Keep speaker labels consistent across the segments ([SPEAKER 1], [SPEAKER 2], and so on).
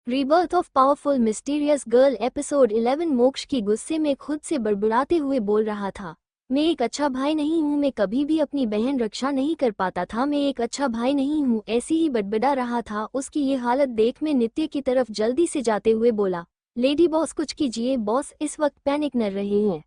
[SPEAKER 1] Rebirth of powerful mysterious girl episode 11। मोक्ष की गुस्से में खुद से बड़बड़ाते हुए बोल रहा था, मैं एक अच्छा भाई नहीं हूँ, मैं कभी भी अपनी बहन रक्षा नहीं कर पाता था, मैं एक अच्छा भाई नहीं हूँ, ऐसी ही बड़बड़ा रहा था। उसकी ये हालत देख मैं नित्य की तरफ जल्दी से जाते हुए बोला, लेडी बॉस कुछ कीजिए, बॉस इस वक्त पैनिक कर रहे हैं।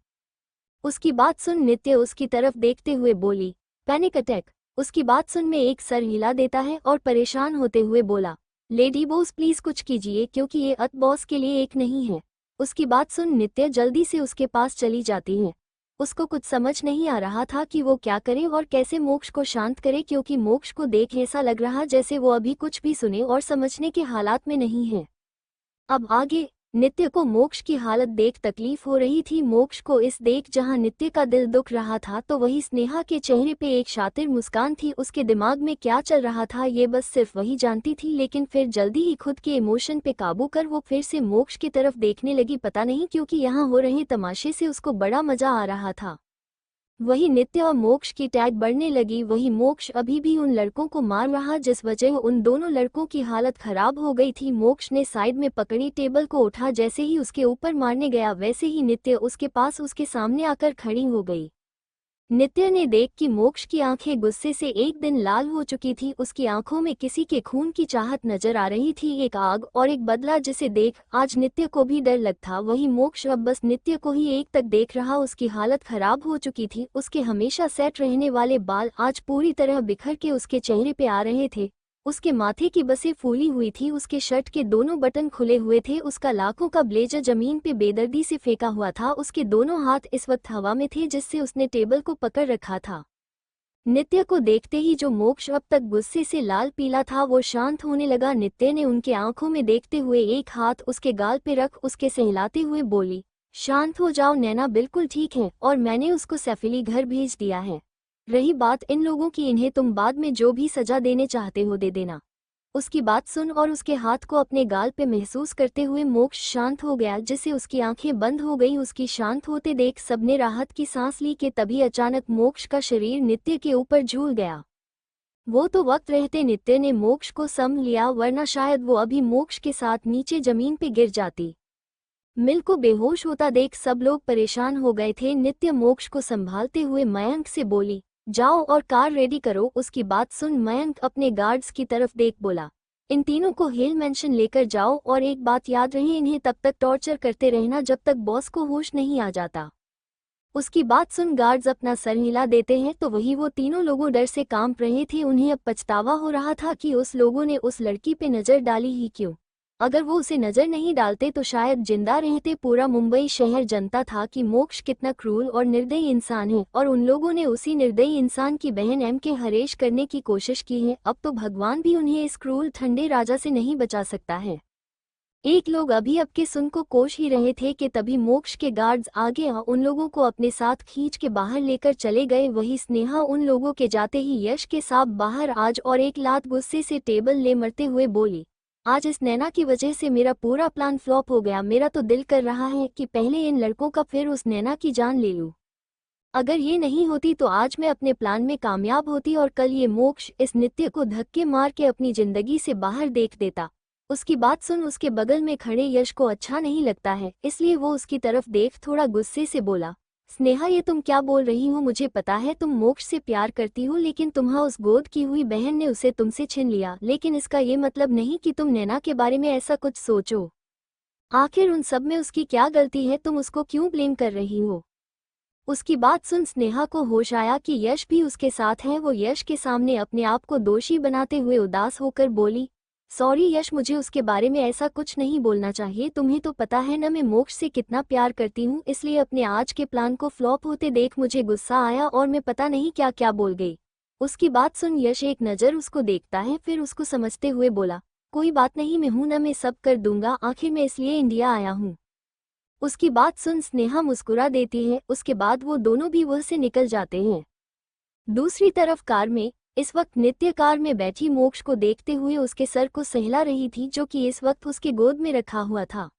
[SPEAKER 1] उसकी बात सुन नित्य उसकी तरफ देखते हुए बोली, पैनिक अटैक? उसकी बात सुन मैं एक सर हिला देता है और परेशान होते हुए बोला, लेडी बॉस प्लीज कुछ कीजिए क्योंकि ये अत बॉस के लिए एक नहीं है। उसकी बात सुन नित्य जल्दी से उसके पास चली जाती है। उसको कुछ समझ नहीं आ रहा था कि वो क्या करे और कैसे मोक्ष को शांत करे, क्योंकि मोक्ष को देख ऐसा लग रहा जैसे वो अभी कुछ भी सुने और समझने के हालात में नहीं है। अब आगे नित्य को मोक्ष की हालत देख तकलीफ हो रही थी। मोक्ष को इस देख जहां नित्य का दिल दुख रहा था तो वही स्नेहा के चेहरे पे एक शातिर मुस्कान थी। उसके दिमाग में क्या चल रहा था ये बस सिर्फ वही जानती थी, लेकिन फिर जल्दी ही खुद के इमोशन पे काबू कर वो फिर से मोक्ष की तरफ देखने लगी। पता नहीं क्योंकि यहाँ हो रहे तमाशे से उसको बड़ा मजा आ रहा था। वही नित्य और मोक्ष की टैग बढ़ने लगी। वही मोक्ष अभी भी उन लड़कों को मार रहा जिस वजह उन दोनों लड़कों की हालत खराब हो गई थी। मोक्ष ने साइड में पकड़ी टेबल को उठा, जैसे ही उसके ऊपर मारने गया वैसे ही नित्य उसके पास उसके सामने आकर खड़ी हो गई। नित्य ने देख कि मोक्ष की आंखें गुस्से से एक दिन लाल हो चुकी थी। उसकी आंखों में किसी के खून की चाहत नजर आ रही थी, एक आग और एक बदला, जिसे देख आज नित्य को भी डर लगता। वही मोक्ष अब बस नित्य को ही एक तक देख रहा। उसकी हालत खराब हो चुकी थी। उसके हमेशा सेट रहने वाले बाल आज पूरी तरह बिखर के उसके चेहरे पे आ रहे थे। उसके माथे की बसें फूली हुई थी, उसके शर्ट के दोनों बटन खुले हुए थे, उसका लाखों का ब्लेजर जमीन पे बेदर्दी से फेंका हुआ था। उसके दोनों हाथ इस वक्त हवा में थे जिससे उसने टेबल को पकड़ रखा था। नित्य को देखते ही जो मोक्ष अब तक गुस्से से लाल पीला था वो शांत होने लगा। नित्य ने उनके आंखों में देखते हुए एक हाथ उसके गाल पे रख उसके सहलाते हुए बोली, शांत हो जाओ नैना, बिल्कुल ठीक है, और मैंने उसको सैफिली घर भेज दिया है। रही बात इन लोगों की, इन्हें तुम बाद में जो भी सजा देने चाहते हो दे देना। उसकी बात सुन और उसके हाथ को अपने गाल पे महसूस करते हुए मोक्ष शांत हो गया, जिससे उसकी आंखें बंद हो गईं। उसकी शांत होते देख सबने राहत की सांस ली कि तभी अचानक मोक्ष का शरीर नित्य के ऊपर झूल गया। वो तो वक्त रहते नित्य ने मोक्ष को सम लिया, वरना शायद वो अभी मोक्ष के साथ नीचे जमीन पे गिर जाती। मिल को बेहोश होता देख सब लोग परेशान हो गए थे। नित्य मोक्ष को संभालते हुए मयंक से बोली, जाओ और कार रेडी करो। उसकी बात सुन मयंक अपने गार्ड्स की तरफ देख बोला, इन तीनों को हिल मेंशन लेकर जाओ, और एक बात याद रहे, इन्हें तब तक टॉर्चर करते रहना जब तक बॉस को होश नहीं आ जाता। उसकी बात सुन गार्ड्स अपना सर हिला देते हैं तो वही वो तीनों लोगों डर से कांप रहे थे। उन्हें अब पछतावा हो रहा था कि उस लोगों ने उस लड़की पे नजर डाली ही क्यों। अगर वो उसे नजर नहीं डालते तो शायद जिंदा रहते। पूरा मुंबई शहर जानता था कि मोक्ष कितना क्रूर और निर्दयी इंसान है, और उन लोगों ने उसी निर्दयी इंसान की बहन एम के हरेश करने की कोशिश की है। अब तो भगवान भी उन्हें इस क्रूर ठंडे राजा से नहीं बचा सकता है। एक लोग अभी अब के सुन को कोश ही रहे थे कि तभी मोक्ष के गार्ड्स आगे आ उन लोगों को अपने साथ खींच के बाहर लेकर चले गए। वही स्नेहा उन लोगों के जाते ही यश के साथ बाहर आज और एक लात गुस्से से टेबल ले मरते हुए बोली, आज इस नैना की वजह से मेरा पूरा प्लान फ्लॉप हो गया। मेरा तो दिल कर रहा है कि पहले इन लड़कों का फिर उस नैना की जान ले लूं। अगर ये नहीं होती तो आज मैं अपने प्लान में कामयाब होती और कल ये मोक्ष इस नित्य को धक्के मार के अपनी जिंदगी से बाहर देख देता। उसकी बात सुन उसके बगल में खड़े यश को अच्छा नहीं लगता है, इसलिए वो उसकी तरफ देख थोड़ा गुस्से से बोला, स्नेहा ये तुम क्या बोल रही हो? मुझे पता है तुम मोक्ष से प्यार करती हो, लेकिन तुम्हारा उस गोद की हुई बहन ने उसे तुमसे छीन लिया, लेकिन इसका ये मतलब नहीं कि तुम नैना के बारे में ऐसा कुछ सोचो। आखिर उन सब में उसकी क्या गलती है? तुम उसको क्यों ब्लेम कर रही हो? उसकी बात सुन स्नेहा को होश आया कि यश भी उसके साथ है। वो यश के सामने अपने आप को दोषी बनाते हुए उदास होकर बोली, सॉरी यश, मुझे उसके बारे में ऐसा कुछ नहीं बोलना चाहिए। तुम्हें तो पता है ना मैं मोक्ष से कितना प्यार करती हूँ, इसलिए अपने आज के प्लान को फ्लॉप होते देख मुझे गुस्सा आया और मैं पता नहीं क्या क्या बोल गई। उसकी बात सुन यश एक नज़र उसको देखता है, फिर उसको समझते हुए बोला, कोई बात नहीं, मैं हूं ना, मैं सब कर दूंगा, आखिर मैं इसलिए इंडिया आया हूँ। उसकी बात सुन स्नेहा मुस्कुरा देती है। उसके बाद वो दोनों भी वह से निकल जाते हैं। दूसरी तरफ कार में इस वक्त नित्य कार में बैठी मोक्ष को देखते हुए उसके सर को सहला रही थी, जो कि इस वक्त उसके गोद में रखा हुआ था।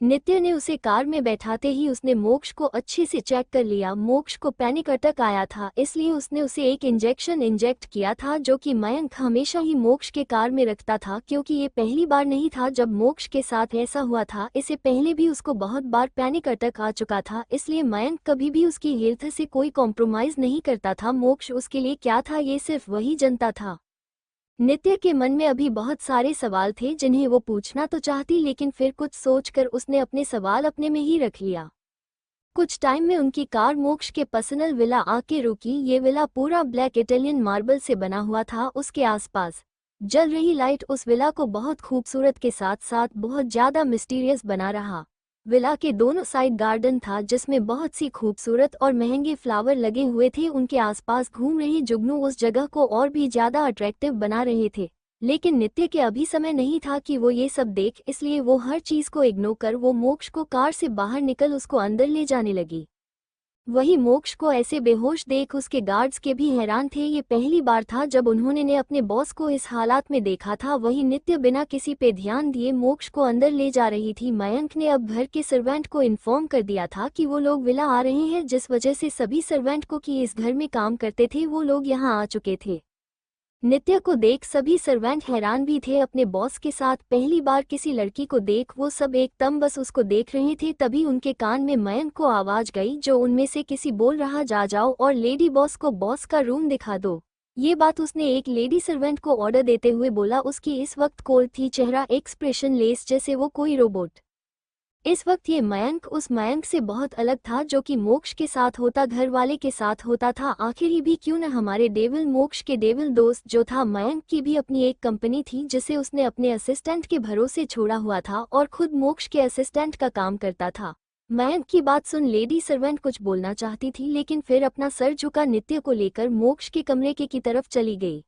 [SPEAKER 1] नित्य ने उसे कार में बैठाते ही उसने मोक्ष को अच्छे से चेक कर लिया। मोक्ष को पैनिक अटैक आया था, इसलिए उसने उसे एक इंजेक्शन इंजेक्ट किया था जो कि मयंक हमेशा ही मोक्ष के कार में रखता था, क्योंकि ये पहली बार नहीं था जब मोक्ष के साथ ऐसा हुआ था। इससे पहले भी उसको बहुत बार पैनिक अटैक आ चुका था, इसलिए मयंक कभी भी उसकी हेल्थ से कोई कॉम्प्रोमाइज नहीं करता था। मोक्ष उसके लिए क्या था ये सिर्फ वही जानता था। नित्य के मन में अभी बहुत सारे सवाल थे जिन्हें वो पूछना तो चाहती, लेकिन फिर कुछ सोचकर उसने अपने सवाल अपने में ही रख लिया। कुछ टाइम में उनकी कार मोक्ष के पर्सनल विला आके रुकी। ये विला पूरा ब्लैक इटालियन मार्बल से बना हुआ था। उसके आसपास जल रही लाइट उस विला को बहुत खूबसूरत के साथ साथ बहुत ज्यादा मिस्टीरियस बना रहा। विला के दोनों साइड गार्डन था जिसमें बहुत सी खूबसूरत और महंगे फ्लावर लगे हुए थे। उनके आसपास घूम रहे जुगनू उस जगह को और भी ज्यादा अट्रैक्टिव बना रहे थे, लेकिन नित्य के अभी समय नहीं था कि वो ये सब देख, इसलिए वो हर चीज को इग्नोर कर वो मोक्ष को कार से बाहर निकल उसको अंदर ले जाने लगी। वही मोक्ष को ऐसे बेहोश देख उसके गार्ड्स के भी हैरान थे। ये पहली बार था जब उन्होंने ने अपने बॉस को इस हालात में देखा था। वही नित्य बिना किसी पे ध्यान दिए मोक्ष को अंदर ले जा रही थी। मयंक ने अब घर के सर्वेंट को इन्फॉर्म कर दिया था कि वो लोग विला आ रहे हैं, जिस वजह से सभी सर्वेंट को कि इस घर में काम करते थे वो लोग यहाँ आ चुके थे। नित्य को देख सभी सर्वेंट हैरान भी थे अपने बॉस के साथ पहली बार किसी लड़की को देख। वो सब एकदम बस उसको देख रहे थे। तभी उनके कान में मयंक को आवाज गई जो उनमें से किसी बोल रहा, जा जाओ और लेडी बॉस को बॉस का रूम दिखा दो। ये बात उसने एक लेडी सर्वेंट को ऑर्डर देते हुए बोला। उसकी इस वक्त कोल्ड थी, चेहरा एक्सप्रेशन लेस जैसे वो कोई रोबोट। इस वक्त ये मयंक उस मयंक से बहुत अलग था जो कि मोक्ष के साथ होता, घर वाले के साथ होता था। आखिर ही भी क्यों न हमारे डेविल मोक्ष के डेविल दोस्त जो था मयंक की भी अपनी एक कंपनी थी जिसे उसने अपने असिस्टेंट के भरोसे छोड़ा हुआ था और खुद मोक्ष के असिस्टेंट का काम करता था। मयंक की बात सुन लेडी सर्वेंट कुछ बोलना चाहती थी, लेकिन फिर अपना सर झुका नित्य को लेकर मोक्ष के कमरे की तरफ चली गई।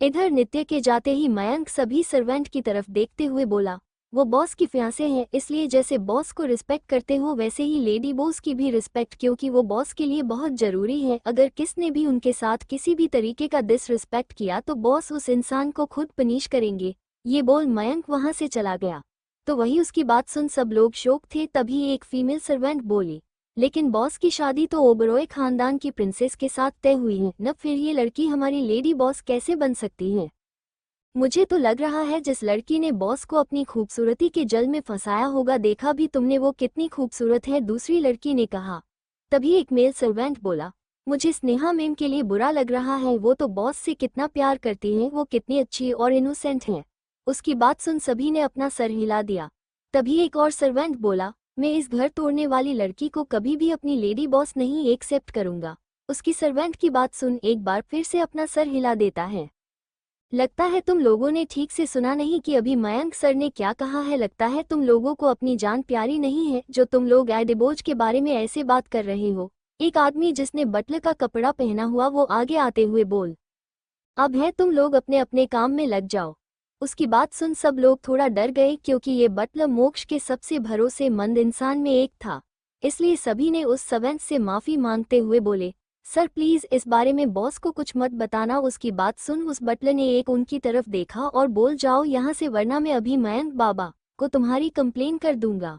[SPEAKER 1] इधर नित्य के जाते ही मयंक सभी सर्वेंट की तरफ देखते हुए बोला, वो बॉस की फियांसे हैं, इसलिए जैसे बॉस को रिस्पेक्ट करते हो वैसे ही लेडी बॉस की भी रिस्पेक्ट, क्योंकि वो बॉस के लिए बहुत जरूरी है। अगर किसने भी उनके साथ किसी भी तरीके का डिसरिस्पेक्ट किया तो बॉस उस इंसान को खुद पनिश करेंगे। ये बोल मयंक वहां से चला गया। तो वही उसकी बात सुन सब लोग शौक थे। तभी एक फीमेल सर्वेंट बोली, लेकिन बॉस की शादी तो ओबरॉय खानदान की प्रिंसेस के साथ तय हुई है न, फिर ये लड़की हमारी लेडी बॉस कैसे बन सकती है? मुझे तो लग रहा है जिस लड़की ने बॉस को अपनी खूबसूरती के जल में फंसाया होगा, देखा भी तुमने वो कितनी खूबसूरत है, दूसरी लड़की ने कहा। तभी एक मेल सर्वेंट बोला, मुझे स्नेहा मैम के लिए बुरा लग रहा है, वो तो बॉस से कितना प्यार करती हैं, वो कितनी अच्छी और इनोसेंट हैं। उसकी बात सुन सभी ने अपना सर हिला दिया। तभी एक और सर्वेंट बोला, मैं इस घर तोड़ने वाली लड़की को कभी भी अपनी लेडी बॉस नहीं एक्सेप्ट करूंगा। उसकी सर्वेंट की बात सुन एक बार फिर से अपना सर हिला देता है। लगता है तुम लोगों ने ठीक से सुना नहीं कि अभी मयंक सर ने क्या कहा है। लगता है तुम लोगों को अपनी जान प्यारी नहीं है जो तुम लोग एडिबोज के बारे में ऐसे बात कर रहे हो। एक आदमी जिसने बटलर का कपड़ा पहना हुआ वो आगे आते हुए बोल, अब है तुम लोग अपने अपने काम में लग जाओ। उसकी बात सुन सब लोग थोड़ा डर गए, क्योंकि ये बटलर मोक्ष के सबसे भरोसेमंद इंसान में एक था। इसलिए सभी ने उस सर्वेंट से माफी मांगते हुए बोले, सर प्लीज इस बारे में बॉस को कुछ मत बताना। उसकी बात सुन उस बटलर ने एक उनकी तरफ देखा और बोल, जाओ यहाँ से वरना मैं अभी मयंक बाबा को तुम्हारी कंप्लेन कर दूंगा।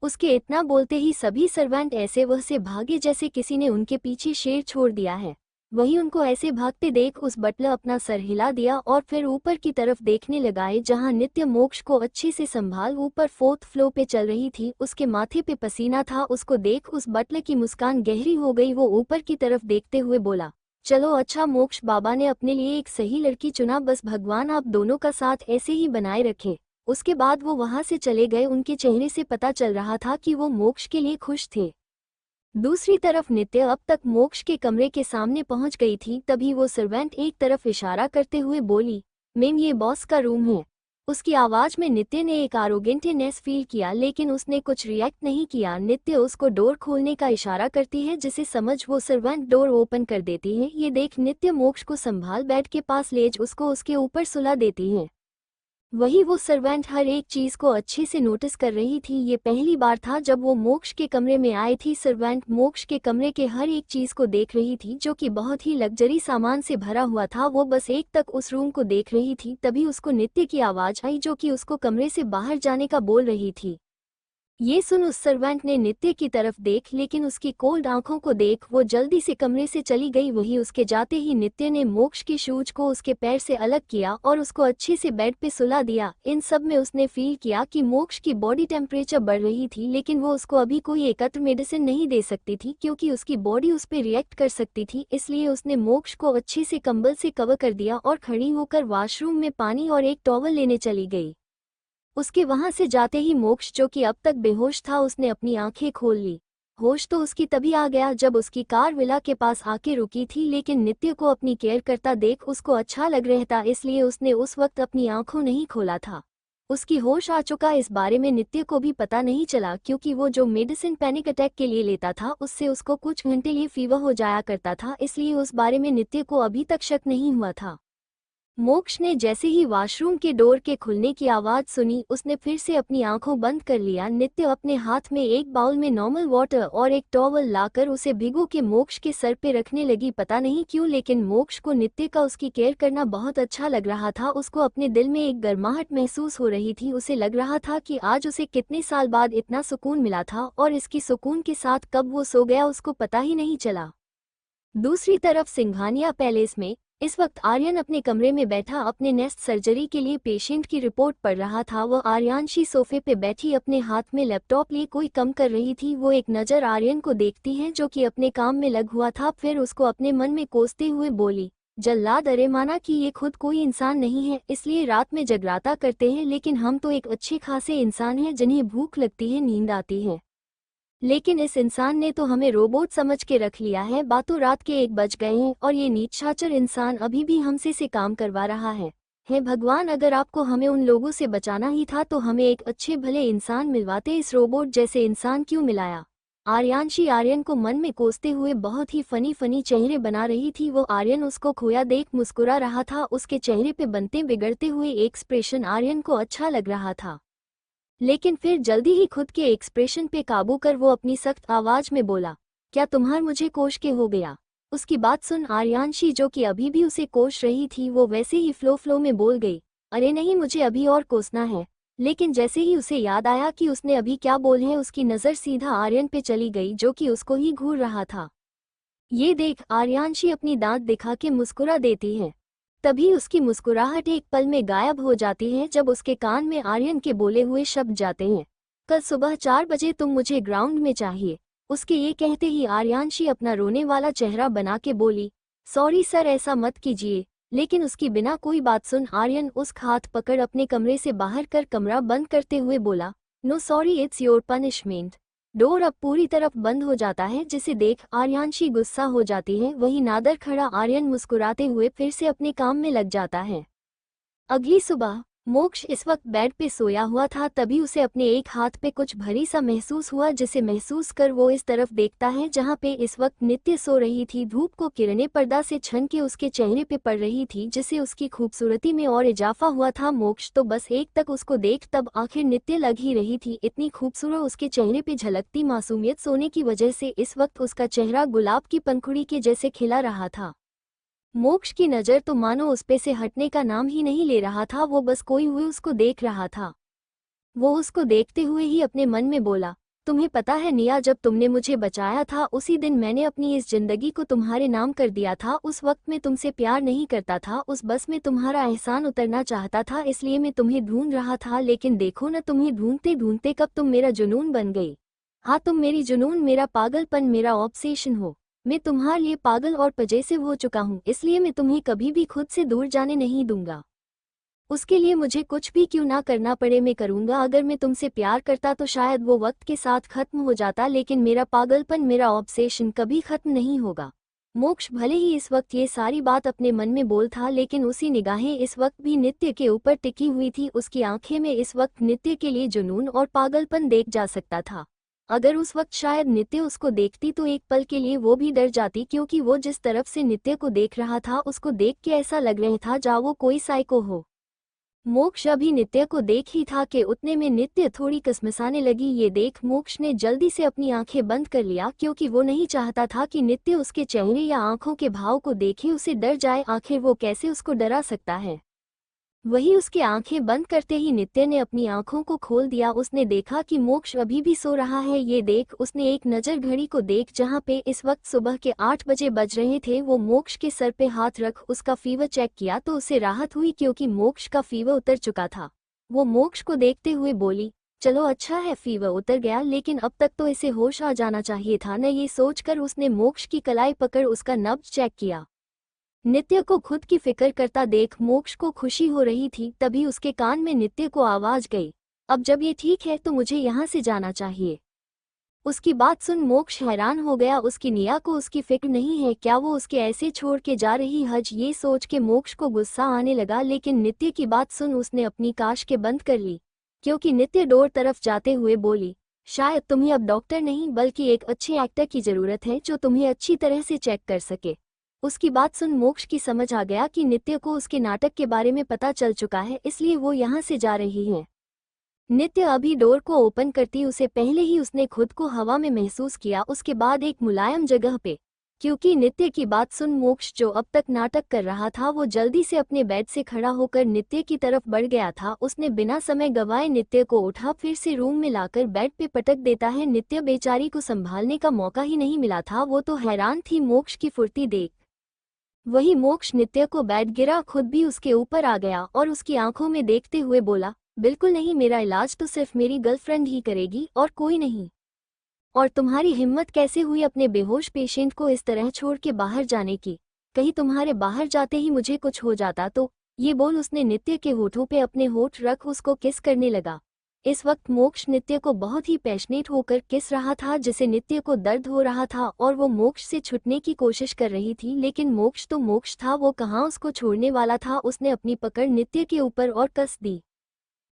[SPEAKER 1] उसके इतना बोलते ही सभी सर्वेंट ऐसे वह से भागे जैसे किसी ने उनके पीछे शेर छोड़ दिया है। वही उनको ऐसे भागते देख उस बटलर अपना सर हिला दिया और फिर ऊपर की तरफ देखने लगाए जहां नित्य मोक्ष को अच्छे से संभाल ऊपर 4th फ्लोर पे चल रही थी। उसके माथे पे पसीना था। उसको देख उस बटलर की मुस्कान गहरी हो गई। वो ऊपर की तरफ देखते हुए बोला, चलो अच्छा, मोक्ष बाबा ने अपने लिए एक सही लड़की चुना, बस भगवान आप दोनों का साथ ऐसे ही बनाए रखे। उसके बाद वो वहां से चले गए। उनके चेहरे से पता चल रहा था कि वो मोक्ष के लिए खुश थे। दूसरी तरफ नित्य अब तक मोक्ष के कमरे के सामने पहुंच गई थी। तभी वो सर्वेंट एक तरफ इशारा करते हुए बोली, मैम ये बॉस का रूम है। उसकी आवाज में नित्य ने एक आरोगेंटनेस फील किया, लेकिन उसने कुछ रिएक्ट नहीं किया। नित्य उसको डोर खोलने का इशारा करती है, जिसे समझ वो सर्वेंट डोर ओपन कर देती है। ये देख नित्य मोक्ष को संभाल बेड के पास ले उसको उसके ऊपर सुला देती है। वही वो सर्वेंट हर एक चीज को अच्छे से नोटिस कर रही थी। ये पहली बार था जब वो मोक्ष के कमरे में आई थी। सर्वेंट मोक्ष के कमरे के हर एक चीज को देख रही थी जो कि बहुत ही लग्जरी सामान से भरा हुआ था। वो बस एक तक उस रूम को देख रही थी। तभी उसको नित्य की आवाज आई जो कि उसको कमरे से बाहर जाने का बोल रही थी। ये सुन उस सर्वेंट ने नित्य की तरफ देख, लेकिन उसकी कोल्ड आंखों को देख वो जल्दी से कमरे से चली गई। वही उसके जाते ही नित्य ने मोक्ष की शूज को उसके पैर से अलग किया और उसको अच्छे से बेड पे सुला दिया। इन सब में उसने फील किया कि मोक्ष की बॉडी टेम्परेचर बढ़ रही थी, लेकिन वो उसको अभी कोई एकत्र मेडिसिन नहीं दे सकती थी क्योंकि उसकी बॉडी उस पर रिएक्ट कर सकती थी। इसलिए उसने मोक्ष को अच्छे से कंबल से कवर कर दिया और खड़ी होकर वॉशरूम में पानी और एक टॉवल लेने चली गई। उसके वहां से जाते ही मोक्ष, जो कि अब तक बेहोश था, उसने अपनी आंखें खोल ली। होश तो उसकी तभी आ गया जब उसकी कार विला के पास आके रुकी थी, लेकिन नित्य को अपनी केयर करता देख उसको अच्छा लग रहा था, इसलिए उसने उस वक्त अपनी आंखों नहीं खोला था। उसकी होश आ चुका इस बारे में नित्य को भी पता नहीं चला, क्योंकि वो जो मेडिसिन पैनिक अटैक के लिए लेता था उससे उसको कुछ घंटे लिए फीवर हो जाया करता था, इसलिए उस बारे में नित्य को अभी तक शक नहीं हुआ था। मोक्ष ने जैसे ही वॉशरूम के डोर के खुलने की आवाज सुनी, उसने फिर से अपनी आंखों बंद कर लिया। नित्य अपने हाथ में एक बाउल में नॉर्मल वाटर और एक टॉवल लाकर उसे भिगो के मोक्ष के सर पे रखने लगी। पता नहीं क्यों, लेकिन मोक्ष को नित्य का उसकी केयर करना बहुत अच्छा लग रहा था। उसको अपने दिल में एक गर्माहट महसूस हो रही थी। उसे लग रहा था कि आज उसे कितने साल बाद इतना सुकून मिला था, और इसकी सुकून के साथ कब वो सो गया उसको पता ही नहीं चला। दूसरी तरफ सिंघानिया पैलेस में इस वक्त आर्यन अपने कमरे में बैठा अपने नेस्ट सर्जरी के लिए पेशेंट की रिपोर्ट पढ़ रहा था। वह आर्यांशी सोफे पे बैठी अपने हाथ में लैपटॉप लिए कोई कम कर रही थी। वो एक नज़र आर्यन को देखती है जो कि अपने काम में लग हुआ था, फिर उसको अपने मन में कोसते हुए बोली, जल्लाद, अरे माना कि ये खुद कोई इंसान नहीं है, इसलिए रात में जगराता करते हैं, लेकिन हम तो एक अच्छे खासे इंसान हैं जिन्हें भूख लगती है, नींद आती है, लेकिन इस इंसान ने तो हमें रोबोट समझ के रख लिया है। बातों रात के 1 बज गए हैं और ये नीचाचर इंसान अभी भी हमसे से काम करवा रहा है। हे भगवान, अगर आपको हमें उन लोगों से बचाना ही था तो हमें एक अच्छे भले इंसान मिलवाते, इस रोबोट जैसे इंसान क्यों मिलाया। आर्यांशी आर्यन को मन में कोसते हुए बहुत ही फनी फनी चेहरे बना रही थी। वो आर्यन उसको खोया देख मुस्कुरा रहा था। उसके चेहरे पे बनते बिगड़ते हुए एक्सप्रेशन आर्यन को अच्छा लग रहा था, लेकिन फिर जल्दी ही खुद के एक्सप्रेशन पे काबू कर वो अपनी सख्त आवाज में बोला, क्या तुम्हार मुझे कोश के हो गया। उसकी बात सुन आर्यांशी, जो कि अभी भी उसे कोश रही थी, वो वैसे ही फ्लो में बोल गई, अरे नहीं, मुझे अभी और कोसना है। लेकिन जैसे ही उसे याद आया कि उसने अभी क्या बोले हैं, उसकी नज़र सीधा आर्यन पे चली गई जो कि उसको ही घूर रहा था। ये देख आर्यांशी अपनी दांत दिखा के मुस्कुरा देती है। तभी उसकी मुस्कुराहट एक पल में गायब हो जाती है जब उसके कान में आर्यन के बोले हुए शब्द जाते हैं, कल सुबह 4 बजे तुम मुझे ग्राउंड में चाहिए। उसके ये कहते ही आर्यांशी अपना रोने वाला चेहरा बना के बोली, सॉरी सर, ऐसा मत कीजिए। लेकिन उसकी बिना कोई बात सुन आर्यन उसका हाथ पकड़ अपने कमरे से बाहर कर कमरा बंद करते हुए बोला, no sorry, it's your punishment. Door अब पूरी तरफ बंद हो जाता है, जिसे देख आर्यांशी गुस्सा हो जाती है। वही नादर खड़ा आर्यन मुस्कुराते हुए फिर से अपने काम में लग जाता है। अगली सुबह मोक्ष इस वक्त बेड पे सोया हुआ था, तभी उसे अपने एक हाथ पे कुछ भारी सा महसूस हुआ, जिसे महसूस कर वो इस तरफ देखता है जहाँ पे इस वक्त नित्य सो रही थी। धूप को किरणें पर्दा से छन के उसके चेहरे पे पड़ रही थी, जिससे उसकी खूबसूरती में और इजाफा हुआ था। मोक्ष तो बस एक तक उसको देख तब आखिर नित्य लग ही रही थी। इतनी खूबसूरत उसके चेहरे पे झलकती मासूमियत सोने की वजह से इस वक्त उसका चेहरा गुलाब की पंखुड़ी के जैसे खिला रहा था। मोक्ष की नज़र तो मानो उस पे से हटने का नाम ही नहीं ले रहा था, वो बस खोए हुए उसको देख रहा था। वो उसको देखते हुए ही अपने मन में बोला, तुम्हें पता है निया, जब तुमने मुझे बचाया था उसी दिन मैंने अपनी इस जिंदगी को तुम्हारे नाम कर दिया था। उस वक्त मैं तुमसे प्यार नहीं करता था, उस बस में तुम्हारा एहसान उतरना चाहता था, इसलिए मैं तुम्हें ढूंढ रहा था। लेकिन देखो न, तुम्हें ढूंढते ढूंढते कब तुम मेरा जुनून बन गई। हाँ, तुम मेरी जुनून, मेरा पागलपन, मेरा ऑब्सेशन हो। मैं तुम्हारे लिए पागल और पजेसिव हो चुका हूँ, इसलिए मैं तुम्हें कभी भी खुद से दूर जाने नहीं दूंगा। उसके लिए मुझे कुछ भी क्यों ना करना पड़े मैं करूंगा। अगर मैं तुमसे प्यार करता तो शायद वो वक्त के साथ खत्म हो जाता, लेकिन मेरा पागलपन, मेरा ऑब्सेशन कभी खत्म नहीं होगा। मोक्ष भले ही इस वक्त ये सारी बात अपने मन में बोल था, लेकिन उसी निगाहें इस वक्त भी नित्य के ऊपर टिकी हुई थी। उसकी आंखें में इस वक्त नित्य के लिए जुनून और पागलपन देख जा सकता था। अगर उस वक्त शायद नित्य उसको देखती तो एक पल के लिए वो भी डर जाती, क्योंकि वो जिस तरफ से नित्य को देख रहा था उसको देख के ऐसा लग रहा था जा वो कोई साइको हो। मोक्ष अभी नित्य को देख ही था कि उतने में नित्य थोड़ी कसमसाने लगी। ये देख मोक्ष ने जल्दी से अपनी आंखें बंद कर लिया, क्योंकि वो नहीं चाहता था कि नित्य उसके चेहरे या आंखों के भाव को देखे उसे डर जाए। आखिर वो कैसे उसको डरा सकता है। वही उसके आंखें बंद करते ही नित्य ने अपनी आंखों को खोल दिया। उसने देखा कि मोक्ष अभी भी सो रहा है। ये देख उसने एक नज़र घड़ी को देख जहां पे इस वक्त सुबह के 8 बजे बज रहे थे। वो मोक्ष के सर पे हाथ रख उसका फीवर चेक किया तो उसे राहत हुई क्योंकि मोक्ष का फीवर उतर चुका था। वो मोक्ष को देखते हुए बोली, चलो अच्छा है फीवर उतर गया, लेकिन अब तक तो इसे होश आ जाना चाहिए था न। ये सोचकर उसने मोक्ष की कलाई पकड़ उसका नब्ज चेक किया। नित्य को खुद की फिक्र करता देख मोक्ष को खुशी हो रही थी। तभी उसके कान में नित्य को आवाज गई, अब जब ये ठीक है तो मुझे यहाँ से जाना चाहिए। उसकी बात सुन मोक्ष हैरान हो गया। उसकी निया को उसकी फिक्र नहीं है क्या? वो उसके ऐसे छोड़ के जा रही हज? ये सोच के मोक्ष को गुस्सा आने लगा, लेकिन नित्य की बात सुन उसने अपनी काश के बंद कर ली क्योंकि नित्य डोर तरफ जाते हुए बोली, शायद तुम्हें अब डॉक्टर नहीं बल्कि एक अच्छे एक्टर की जरूरत है जो तुम्हें अच्छी तरह से चेक कर सके। उसकी बात सुन मोक्ष की समझ आ गया कि नित्य को उसके नाटक के बारे में पता चल चुका है, इसलिए वो यहाँ से जा रही है। नित्य अभी डोर को ओपन करती उसे पहले ही उसने खुद को हवा में महसूस किया, उसके बाद एक मुलायम जगह पे। क्योंकि नित्य की बात सुन मोक्ष जो अब तक नाटक कर रहा था वो जल्दी से अपने बेड से खड़ा होकर नित्य की तरफ बढ़ गया था। उसने बिना समय गवाए नित्य को उठा फिर से रूम में लाकर बेड पे पटक देता है। नित्य बेचारी को संभालने का मौका ही नहीं मिला था, वो तो हैरान थी मोक्ष की फुर्ती देख। वही मोक्ष नित्य को बैठ गिरा, खुद भी उसके ऊपर आ गया और उसकी आंखों में देखते हुए बोला, बिल्कुल नहीं, मेरा इलाज तो सिर्फ मेरी गर्लफ्रेंड ही करेगी और कोई नहीं। और तुम्हारी हिम्मत कैसे हुई अपने बेहोश पेशेंट को इस तरह छोड़ के बाहर जाने की? कहीं तुम्हारे बाहर जाते ही मुझे कुछ हो जाता तो? ये बोल उसने नित्य के होठों पे अपने होठ रख उसको किस करने लगा। इस वक्त मोक्ष नित्य को बहुत ही पैशनेट होकर किस रहा था जिसे नित्य को दर्द हो रहा था और वो मोक्ष से छुटने की कोशिश कर रही थी, लेकिन मोक्ष तो मोक्ष था, वो कहाँ उसको छोड़ने वाला था। उसने अपनी पकड़ नित्य के ऊपर और कस दी।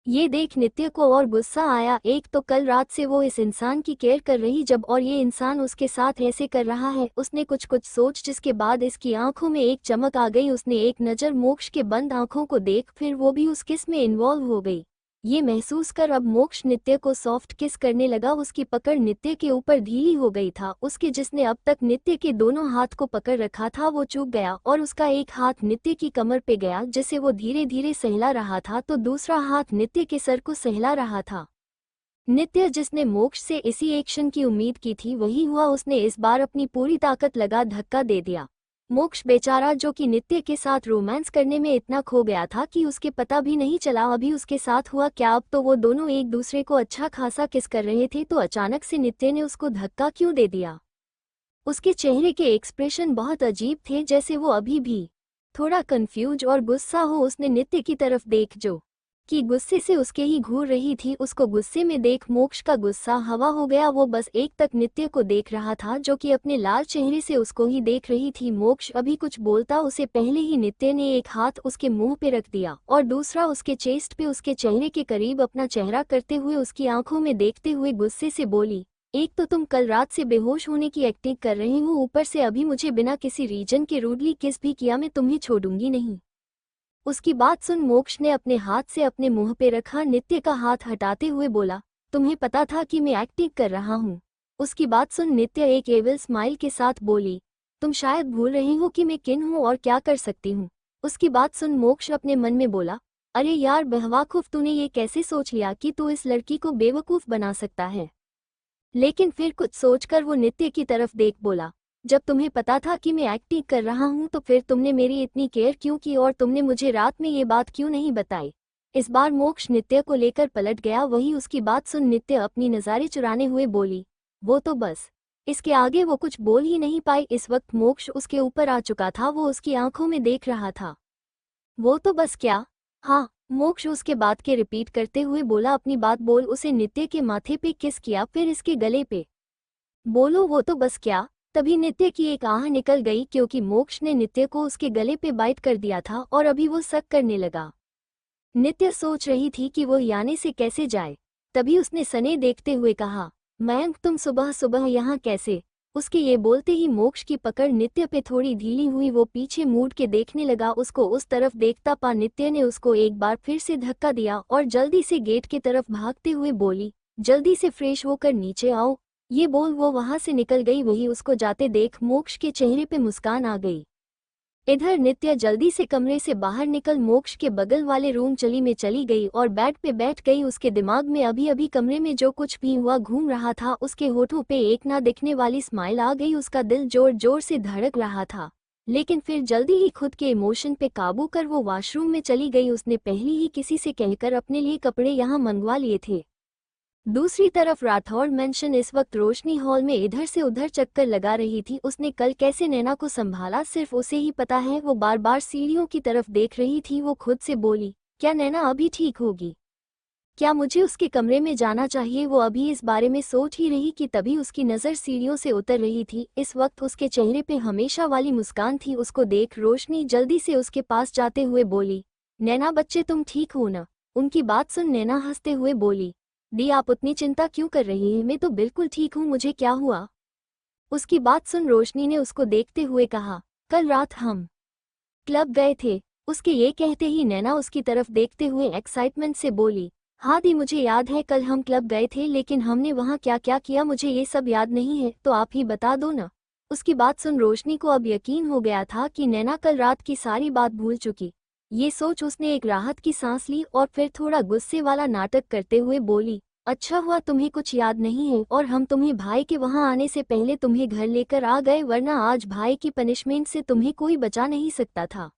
[SPEAKER 1] ये देख नित्य को और गुस्सा आया। एक तो कल रात से वो इस इंसान की केयर कर रही जब और ये इंसान उसके साथ ऐसे कर रहा है। उसने कुछ सोच जिसके बाद इसकी आंखों में एक चमक आ गई। उसने एक नज़र मोक्ष के बंद आंखों को देख फिर वो भी उस किस में इन्वॉल्व हो गई। ये महसूस कर अब मोक्ष नित्य को सॉफ्ट किस करने लगा। उसकी पकड़ नित्य के ऊपर ढीली हो गई था। उसके जिसने अब तक नित्य के दोनों हाथ को पकड़ रखा था वो चूक गया और उसका एक हाथ नित्य की कमर पे गया जिसे वो धीरे धीरे सहला रहा था तो दूसरा हाथ नित्य के सर को सहला रहा था। नित्य जिसने मोक्ष से इसी एक्शन की उम्मीद की थी वही हुआ। उसने इस बार अपनी पूरी ताकत लगा धक्का दे दिया। मोक्ष बेचारा जो कि नित्य के साथ रोमांस करने में इतना खो गया था कि उसके पता भी नहीं चला अभी उसके साथ हुआ क्या। अब तो वो दोनों एक दूसरे को अच्छा खासा किस कर रहे थे तो अचानक से नित्य ने उसको धक्का क्यों दे दिया। उसके चेहरे के एक्सप्रेशन बहुत अजीब थे, जैसे वो अभी भी थोड़ा कंफ्यूज और गुस्सा हो। उसने नित्य की तरफ देख जो कि गुस्से से उसके ही घूर रही थी। उसको गुस्से में देख मोक्ष का गुस्सा हवा हो गया। वो बस एक तक नित्य को देख रहा था जो कि अपने लाल चेहरे से उसको ही देख रही थी। मोक्ष अभी कुछ बोलता उसे पहले ही नित्य ने एक हाथ उसके मुंह पे रख दिया और दूसरा उसके चेस्ट पे उसके चेहरे के करीब अपना चेहरा करते हुए उसकी आंखों में देखते हुए गुस्से से बोली, एक तो तुम कल रात से बेहोश होने की एक्टिंग कर रहे हो, ऊपर से अभी मुझे बिना किसी रीजन के रूडली किस भी किया। मैं तुम्हें छोड़ूंगी नहीं। उसकी बात सुन मोक्ष ने अपने हाथ से अपने मुंह पे रखा नित्य का हाथ हटाते हुए बोला, तुम्हें पता था कि मैं एक्टिंग कर रहा हूँ? उसकी बात सुन नित्य एक एविल स्माइल के साथ बोली, तुम शायद भूल रही हो कि मैं किन हूँ और क्या कर सकती हूँ। उसकी बात सुन मोक्ष अपने मन में बोला, अरे यार बेवकूफ, तूने ये कैसे सोच लिया कि तू इस लड़की को बेवकूफ बना सकता है। लेकिन फिर कुछ सोचकर वो नित्य की तरफ देख बोला, जब तुम्हें पता था कि मैं एक्टिंग कर रहा हूँ तो फिर तुमने मेरी इतनी केयर क्यों की और तुमने मुझे रात में ये बात क्यों नहीं बताई। इस बार मोक्ष नित्य को लेकर पलट गया। वही उसकी बात सुन नित्य अपनी नज़ारे चुराने हुए बोली, वो तो बस। इसके आगे वो कुछ बोल ही नहीं पाई। इस वक्त मोक्ष उसके ऊपर आ चुका था, वो उसकी आंखों में देख रहा था। वो तो बस क्या? हाँ, मोक्ष उसके बात के रिपीट करते हुए बोला, अपनी बात बोल। उसे नित्य के माथे पे किस किया फिर इसके गले पे। बोलो वो तो बस क्या? तभी नित्य की एक आह निकल गई क्योंकि मोक्ष ने नित्य को उसके गले पे बाइट कर दिया था और अभी वो सक करने लगा। नित्य सोच रही थी कि वो याने से कैसे जाए। तभी उसने सने देखते हुए कहा, मयंक तुम सुबह सुबह यहाँ कैसे? उसके ये बोलते ही मोक्ष की पकड़ नित्य पे थोड़ी ढीली हुई। वो पीछे मुड़ के देखने लगा। उसको उस तरफ देखता पा नित्य ने उसको एक बार फिर से धक्का दिया और जल्दी से गेट की तरफ भागते हुए बोली, जल्दी से फ्रेश होकर नीचे आओ। ये बोल वो वहां से निकल गई। वही उसको जाते देख मोक्ष के चेहरे पे मुस्कान आ गई। इधर नित्या जल्दी से कमरे से बाहर निकल मोक्ष के बगल वाले रूम में चली गई और बेड पे बैठ गई। उसके दिमाग में अभी अभी कमरे में जो कुछ भी हुआ घूम रहा था। उसके होठों पे एक ना दिखने वाली स्माइल आ गई। उसका दिल जोर जोर से धड़क रहा था, लेकिन फिर जल्दी ही खुद के इमोशन पे काबू कर वो वॉशरूम में चली गई। उसने पहले ही किसी से कहकर अपने लिए कपड़े यहाँ मंगवा लिए थे। दूसरी तरफ राठौड़ मेंशन इस वक्त रोशनी हॉल में इधर से उधर चक्कर लगा रही थी। उसने कल कैसे नैना को संभाला सिर्फ उसे ही पता है। वो बार बार सीढ़ियों की तरफ देख रही थी। वो खुद से बोली, क्या नैना अभी ठीक होगी? क्या मुझे उसके कमरे में जाना चाहिए? वो अभी इस बारे में सोच ही रही कि तभी उसकी नज़र सीढ़ियों से उतर रही थी। इस वक्त उसके चेहरे पे हमेशा वाली मुस्कान थी। उसको देख रोशनी जल्दी से उसके पास जाते हुए बोली, नैना बच्चे तुम ठीक हो ना? उनकी बात सुन नैना हंसते हुए बोली, दी आप उतनी चिंता क्यों कर रही हैं? मैं तो बिल्कुल ठीक हूँ, मुझे क्या हुआ? उसकी बात सुन रोशनी ने उसको देखते हुए कहा, कल रात हम क्लब गए थे। उसके ये कहते ही नैना उसकी तरफ देखते हुए एक्साइटमेंट से बोली, हाँ दी मुझे याद है कल हम क्लब गए थे, लेकिन हमने वहाँ क्या क्या किया मुझे ये सब याद नहीं है, तो आप ही बता दो ना। उसकी बात सुन रोशनी को अब यकीन हो गया था कि नैना कल रात की सारी बात भूल चुकी। ये सोच उसने एक राहत की सांस ली और फिर थोड़ा गुस्से वाला नाटक करते हुए बोली, अच्छा हुआ तुम्हें कुछ याद नहीं है और हम तुम्हें भाई के वहाँ आने से पहले तुम्हें घर लेकर आ गए, वरना आज भाई की पनिशमेंट से तुम्हें कोई बचा नहीं सकता था।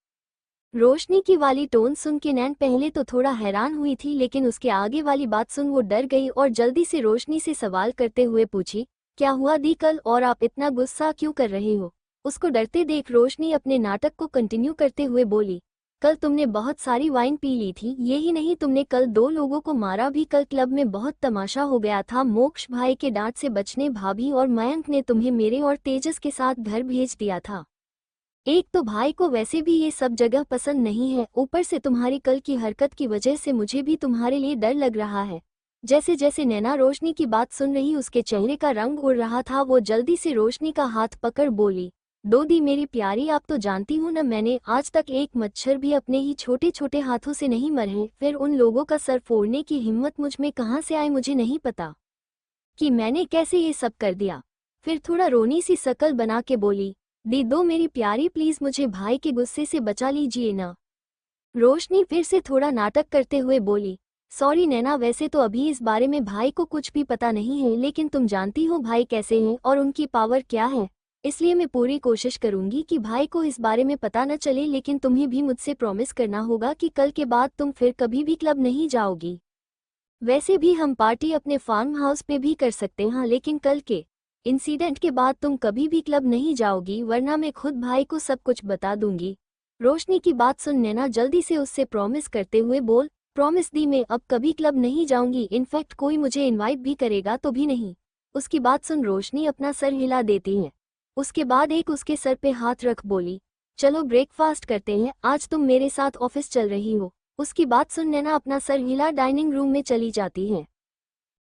[SPEAKER 1] रोशनी की वाली टोन सुन के नैन पहले तो थोड़ा हैरान हुई थी, लेकिन उसके आगे वाली बात सुन वो डर गई और जल्दी से रोशनी से सवाल करते हुए पूछी, क्या हुआ दी कल, और आप इतना गुस्सा क्यों कर रहे हो? उसको डरते देख रोशनी अपने नाटक को कंटिन्यू करते हुए बोली, कल तुमने बहुत सारी वाइन पी ली थी, यही नहीं तुमने कल 2 लोगों को मारा भी। कल क्लब में बहुत तमाशा हो गया था। मोक्ष भाई के डांट से बचने भाभी और मयंक ने तुम्हें मेरे और तेजस के साथ घर भेज दिया था। एक तो भाई को वैसे भी ये सब जगह पसंद नहीं है, ऊपर से तुम्हारी कल की हरकत की वजह से मुझे भी तुम्हारे लिए डर लग रहा है। जैसे जैसे नैना रोशनी की बात सुन रही उसके चेहरे का रंग उड़ रहा था। वो जल्दी से रोशनी का हाथ पकड़ बोली, दो दी मेरी प्यारी, आप तो जानती हूँ ना मैंने आज तक एक मच्छर भी अपने ही छोटे छोटे हाथों से नहीं मरे। फिर उन लोगों का सर फोड़ने की हिम्मत मुझ में कहाँ से आई, मुझे नहीं पता कि मैंने कैसे ये सब कर दिया। फिर थोड़ा रोनी सी शकल बना के बोली, दी दो मेरी प्यारी प्लीज मुझे भाई के गुस्से से बचा लीजिए ना। रोशनी फिर से थोड़ा नाटक करते हुए बोली, सॉरी नैना, वैसे तो अभी इस बारे में भाई को कुछ भी पता नहीं है, लेकिन तुम जानती हो भाई कैसे हैं और उनकी पावर क्या है, इसलिए मैं पूरी कोशिश करूंगी कि भाई को इस बारे में पता न चले। लेकिन तुम्हें भी मुझसे प्रॉमिस करना होगा कि कल के बाद तुम फिर कभी भी क्लब नहीं जाओगी। वैसे भी हम पार्टी अपने फार्म हाउस पे भी कर सकते हैं, लेकिन कल के इंसिडेंट के बाद तुम कभी भी क्लब नहीं जाओगी, वरना मैं खुद भाई को सब कुछ बता दूंगी। रोशनी की बात सुन नैना जल्दी से उससे प्रॉमिस करते हुए बोल, प्रॉमिस दी, मैं अब कभी क्लब नहीं जाऊंगी, इनफैक्ट कोई मुझे इनवाइट भी करेगा तो भी नहीं। उसकी बात सुन रोशनी अपना सर हिला देती है। उसके बाद एक उसके सर पे हाथ रख बोली, चलो ब्रेकफास्ट करते हैं, आज तुम मेरे साथ ऑफिस चल रही हो। उसकी बात सुन नैना अपना सर हिला डाइनिंग रूम में चली जाती है।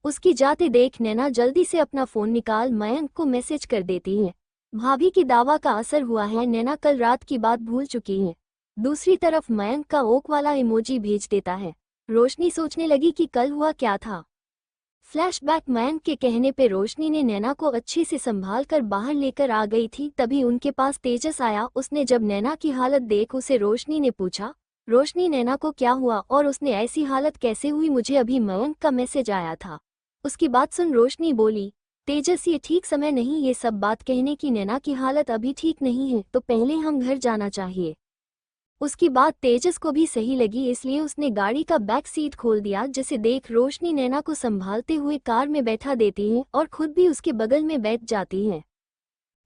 [SPEAKER 1] उसकी जाते देख नैना जल्दी से अपना फोन निकाल मयंक को मैसेज कर देती है। भाभी की दावा का असर हुआ है, नैना कल रात की बात भूल चुकी है। दूसरी तरफ मयंक का ओक वाला इमोजी भेज देता है। रोशनी सोचने लगी कि कल हुआ क्या था। फ्लैशबैक, मयंक के कहने पे रोशनी ने नैना को अच्छे से संभाल कर बाहर लेकर आ गई थी, तभी उनके पास तेजस आया। उसने जब नैना की हालत देख उसे रोशनी ने पूछा, रोशनी नैना को क्या हुआ और उसने ऐसी हालत कैसे हुई, मुझे अभी मयंक का मैसेज आया था। उसकी बात सुन रोशनी बोली, तेजस ये ठीक समय नहीं ये सब बात कहने की, नैना की हालत अभी ठीक नहीं है, तो पहले हम घर जाना चाहिए। उसकी बात तेजस को भी सही लगी, इसलिए उसने गाड़ी का बैक सीट खोल दिया, जिसे देख रोशनी नैना को संभालते हुए कार में बैठा देती है और खुद भी उसके बगल में बैठ जाती है।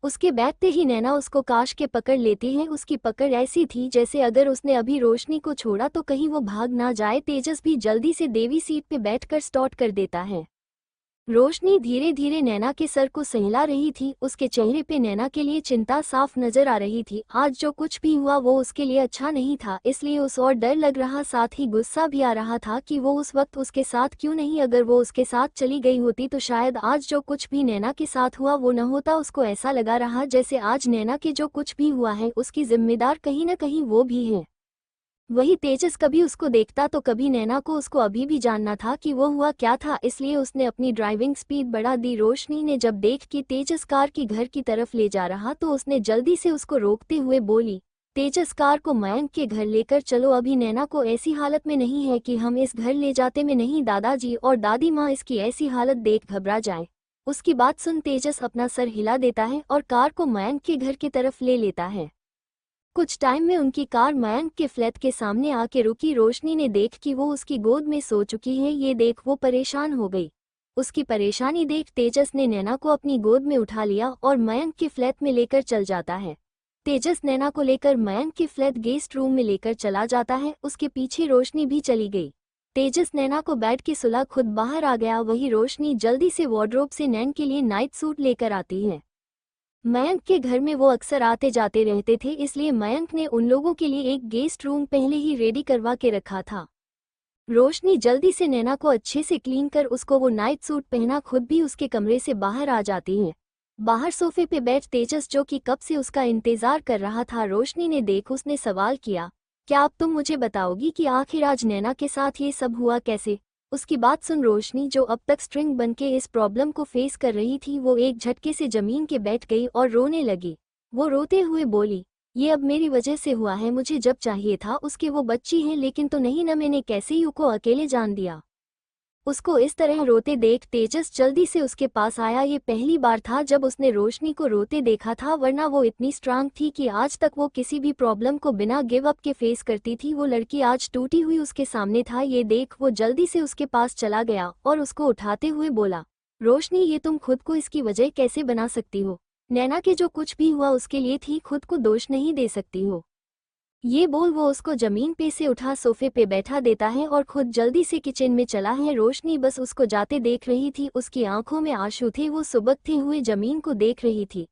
[SPEAKER 1] उसके बैठते ही नैना उसको काश के पकड़ लेती है। उसकी पकड़ ऐसी थी जैसे अगर उसने अभी रोशनी को छोड़ा तो कहीं वो भाग ना जाए। तेजस भी जल्दी से देवी सीट पे बैठकर स्टार्ट कर देता है। रोशनी धीरे धीरे नैना के सर को सहला रही थी। उसके चेहरे पे नैना के लिए चिंता साफ नजर आ रही थी। आज जो कुछ भी हुआ वो उसके लिए अच्छा नहीं था, इसलिए उस और डर लग रहा, साथ ही गुस्सा भी आ रहा था कि वो उस वक्त उसके साथ क्यों नहीं। अगर वो उसके साथ चली गई होती तो शायद आज जो कुछ भी नैना के साथ हुआ वो न होता। उसको ऐसा लगा रहा जैसे आज नैना के जो कुछ भी हुआ है उसकी जिम्मेदार कहीं न कहीं वो भी है। वही तेजस कभी उसको देखता तो कभी नैना को उसको अभी भी जानना था कि वो हुआ क्या था, इसलिए उसने अपनी ड्राइविंग स्पीड बढ़ा दी। रोशनी ने जब देख कि तेजस कार की घर की तरफ ले जा रहा तो उसने जल्दी से उसको रोकते हुए बोली, तेजस कार को मयंक के घर लेकर चलो, अभी नैना को ऐसी हालत में नहीं है कि हम इस घर ले जाते में नहीं, दादाजी और दादी माँ इसकी ऐसी हालत देख घबरा जाए। उसकी बात सुन तेजस अपना सर हिला देता है और कार को मयंक के घर की तरफ ले लेता है। कुछ टाइम में उनकी कार मयंक के फ्लैट के सामने आके रुकी। रोशनी ने देख कि वो उसकी गोद में सो चुकी है, ये देख वो परेशान हो गई। उसकी परेशानी देख तेजस ने नैना को अपनी गोद में उठा लिया और मयंक के फ्लैट में लेकर चल जाता है। तेजस नैना को लेकर मयंक के फ्लैट गेस्ट रूम में लेकर चला जाता है। उसके पीछे रोशनी भी चली गई। तेजस नैना को बेड के सुला खुद बाहर आ गया। वही रोशनी जल्दी से वार्डरोब से नैन के लिए नाइट सूट लेकर आती है। मयंक के घर में वो अक्सर आते जाते रहते थे, इसलिए मयंक ने उन लोगों के लिए एक गेस्ट रूम पहले ही रेडी करवा के रखा था। रोशनी जल्दी से नैना को अच्छे से क्लीन कर उसको वो नाइट सूट पहना खुद भी उसके कमरे से बाहर आ जाती है। बाहर सोफे पे बैठ तेजस, जो कि कब से उसका इंतजार कर रहा था, रोशनी ने देख उसने सवाल किया, क्या अब तुम मुझे बताओगी कि आखिर आज नैना के साथ ये सब हुआ कैसे? उसकी बात सुन रोशनी, जो अब तक स्ट्रिंग बनके इस प्रॉब्लम को फेस कर रही थी, वो एक झटके से जमीन के बैठ गई और रोने लगी। वो रोते हुए बोली, ये अब मेरी वजह से हुआ है, मुझे जब चाहिए था उसके वो बच्ची है, लेकिन तो नहीं ना, मैंने कैसे यू को अकेले जान दिया। उसको इस तरह रोते देख तेजस जल्दी से उसके पास आया। ये पहली बार था जब उसने रोशनी को रोते देखा था, वरना वो इतनी स्ट्रांग थी कि आज तक वो किसी भी प्रॉब्लम को बिना गिव अप के फेस करती थी। वो लड़की आज टूटी हुई उसके सामने था। ये देख वो जल्दी से उसके पास चला गया और उसको उठाते हुए बोला, रोशनी, ये तुम खुद को इसकी वजह कैसे बना सकती हो? नैना के जो कुछ भी हुआ उसके लिए थी, खुद को दोष नहीं दे सकती हो। ये बोल वो उसको जमीन पे से उठा सोफे पे बैठा देता है और खुद जल्दी से किचन में चला है। रोशनी बस उसको जाते देख रही थी, उसकी आंखों में आंसू थे। वो सुबकते हुए जमीन को देख रही थी।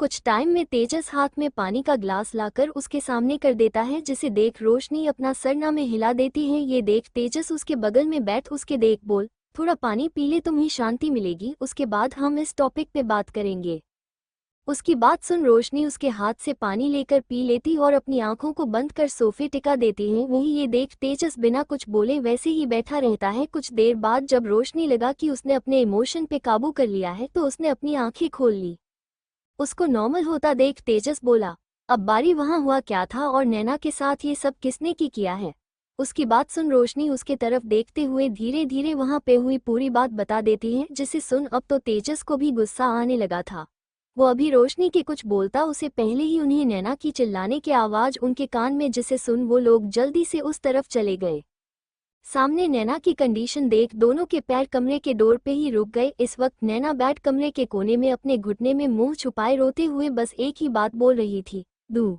[SPEAKER 1] कुछ टाइम में तेजस हाथ में पानी का ग्लास लाकर उसके सामने कर देता है, जिसे देख रोशनी अपना सरना में हिला देती है। ये देख तेजस उसके बगल में बैठ उसके देख बोल, थोड़ा पानी पी ले, तुम्हें शांति मिलेगी, उसके बाद हम इस टॉपिक पे बात करेंगे। उसकी बात सुन रोशनी उसके हाथ से पानी लेकर पी लेती और अपनी आंखों को बंद कर सोफे टिका देती है। वही ये देख तेजस बिना कुछ बोले वैसे ही बैठा रहता है। कुछ देर बाद जब रोशनी लगा कि उसने अपने इमोशन पे काबू कर लिया है, तो उसने अपनी आंखें खोल ली। उसको नॉर्मल होता देख तेजस बोला, अब बारी, वहाँ हुआ क्या था और नैना के साथ ये सब किसने की किया है? उसकी बात सुन रोशनी उसके तरफ देखते हुए धीरे धीरे वहाँ पे हुई पूरी बात बता देती है, जिसे सुन अब तो तेजस को भी गुस्सा आने लगा था। वो अभी रोशनी के कुछ बोलता उसे पहले ही उन्हें नैना की चिल्लाने की आवाज उनके कान में, जिसे सुन वो लोग जल्दी से उस तरफ चले गए। सामने नैना की कंडीशन देख दोनों के पैर कमरे के डोर पे ही रुक गए। इस वक्त नैना बेड कमरे के कोने में अपने घुटने में मुंह छुपाए रोते हुए बस एक ही बात बोल रही थी, दूर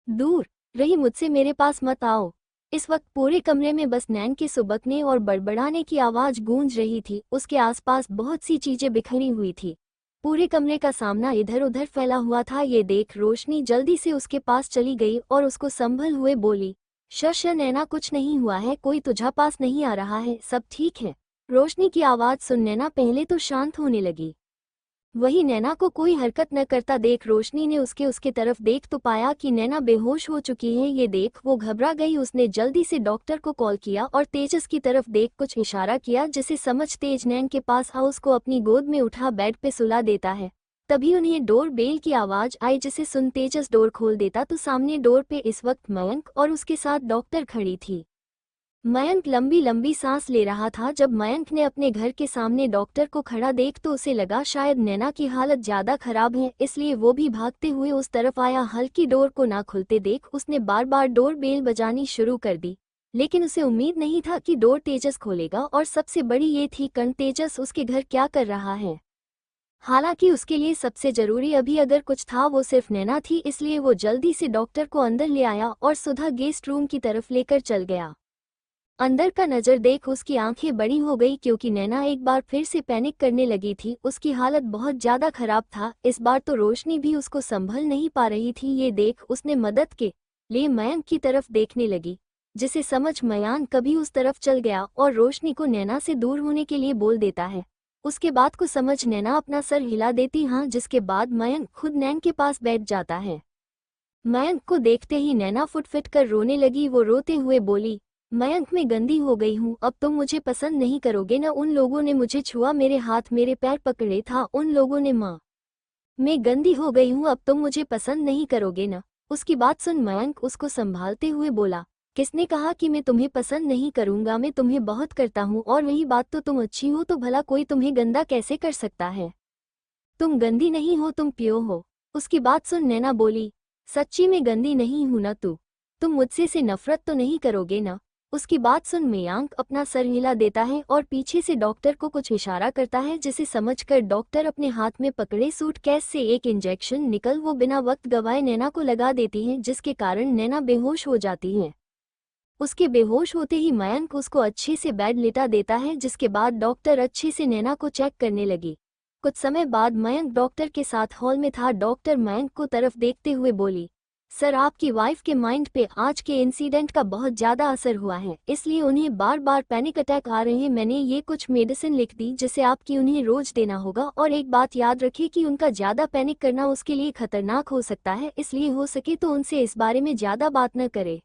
[SPEAKER 1] दूर रही मुझसे, मेरे पास मत आओ। इस वक्त पूरे कमरे में बस नैन के सुबकने और बड़बड़ाने की आवाज गूंज रही थी। उसके आसपास बहुत सी चीजें बिखरी हुई थी। पूरे कमरे का सामना इधर उधर फैला हुआ था। ये देख रोशनी जल्दी से उसके पास चली गई और उसको संभल हुए बोली, शश नैना, कुछ नहीं हुआ है, कोई तुझा पास नहीं आ रहा है, सब ठीक है। रोशनी की आवाज सुन नैना पहले तो शांत होने लगी। वही नैना को कोई हरकत न करता देख रोशनी ने उसके तरफ देख तो पाया कि नैना बेहोश हो चुकी है। ये देख वो घबरा गई। उसने जल्दी से डॉक्टर को कॉल किया और तेजस की तरफ देख कुछ इशारा किया, जिसे समझ तेज नैन के पास आ उसको अपनी गोद में उठा बेड पे सुला देता है। तभी उन्हें डोर बेल की आवाज आई, जिसे सुन तेजस डोर खोल देता तो सामने डोर पे इस वक्त मयंक और उसके साथ डॉक्टर खड़ी थी। मयंक लंबी लंबी सांस ले रहा था। जब मयंक ने अपने घर के सामने डॉक्टर को खड़ा देख तो उसे लगा शायद नैना की हालत ज्यादा खराब है, इसलिए वो भी भागते हुए उस तरफ आया। हल्की डोर को ना खुलते देख उसने बार बार डोर बेल बजानी शुरू कर दी, लेकिन उसे उम्मीद नहीं था कि डोर तेजस खोलेगा। और सबसे बड़ी ये थी कण तेजस उसके घर क्या कर रहा है। हालांकि उसके लिए सबसे जरूरी अभी अगर कुछ था वो सिर्फ नैना थी, इसलिए वो जल्दी से डॉक्टर को अंदर ले आया और सुधा गेस्ट रूम की तरफ लेकर चल गया। अंदर का नजर देख उसकी आंखें बड़ी हो गई, क्योंकि नैना एक बार फिर से पैनिक करने लगी थी। उसकी हालत बहुत ज्यादा खराब था। इस बार तो रोशनी भी उसको संभल नहीं पा रही थी। ये देख उसने मदद के लिए मयंक की तरफ देखने लगी, जिसे समझ मयंक कभी उस तरफ चल गया और रोशनी को नैना से दूर होने के लिए बोल देता है। उसके बाद को समझ नैना अपना सर हिला देती हाँ, जिसके बाद मयंक खुद नैन के पास बैठ जाता है। मयंक को देखते ही नैना फुटफिट कर रोने लगी। वो रोते हुए बोली, मयंक, मैं गंदी हो गई हूँ, अब तुम मुझे पसंद नहीं करोगे ना। उन लोगों ने मुझे छुआ, मेरे हाथ मेरे पैर पकड़े था उन लोगों ने। माँ, मैं गंदी हो गई हूँ, अब तुम मुझे पसंद नहीं करोगे ना। उसकी बात सुन मयंक उसको संभालते हुए बोला, किसने कहा कि मैं तुम्हें पसंद नहीं करूंगा, मैं तुम्हें बहुत करता हूँ और रही बात तो तुम अच्छी हो तो भला कोई तुम्हें गंदा कैसे कर सकता है। तुम गंदी नहीं हो, तुम प्योर हो। उसकी बात सुन नैना बोली, सच्ची में गंदी नहीं हूं ना तुम मुझसे से नफरत तो नहीं करोगे ना। उसकी बात सुन मयंक अपना सर हिला देता है और पीछे से डॉक्टर को कुछ इशारा करता है, जिसे समझकर डॉक्टर अपने हाथ में पकड़े सूटकेस से एक इंजेक्शन निकल वो बिना वक्त गवाए नैना को लगा देती है, जिसके कारण नैना बेहोश हो जाती है। उसके बेहोश होते ही मयंक उसको अच्छे से बेड लेटा देता है, जिसके बाद डॉक्टर अच्छे से नैना को चेक करने लगी। कुछ समय बाद मयंक डॉक्टर के साथ हॉल में था। डॉक्टर मयंक को तरफ देखते हुए बोली, सर आपकी वाइफ के माइंड पे आज के इंसिडेंट का बहुत ज़्यादा असर हुआ है, इसलिए उन्हें बार बार पैनिक अटैक आ रहे हैं। मैंने ये कुछ मेडिसिन लिख दी जिसे आपकी उन्हें रोज देना होगा, और एक बात याद रखें कि उनका ज़्यादा पैनिक करना उसके लिए खतरनाक हो सकता है, इसलिए हो सके तो उनसे इस बारे में ज़्यादा बात न करे।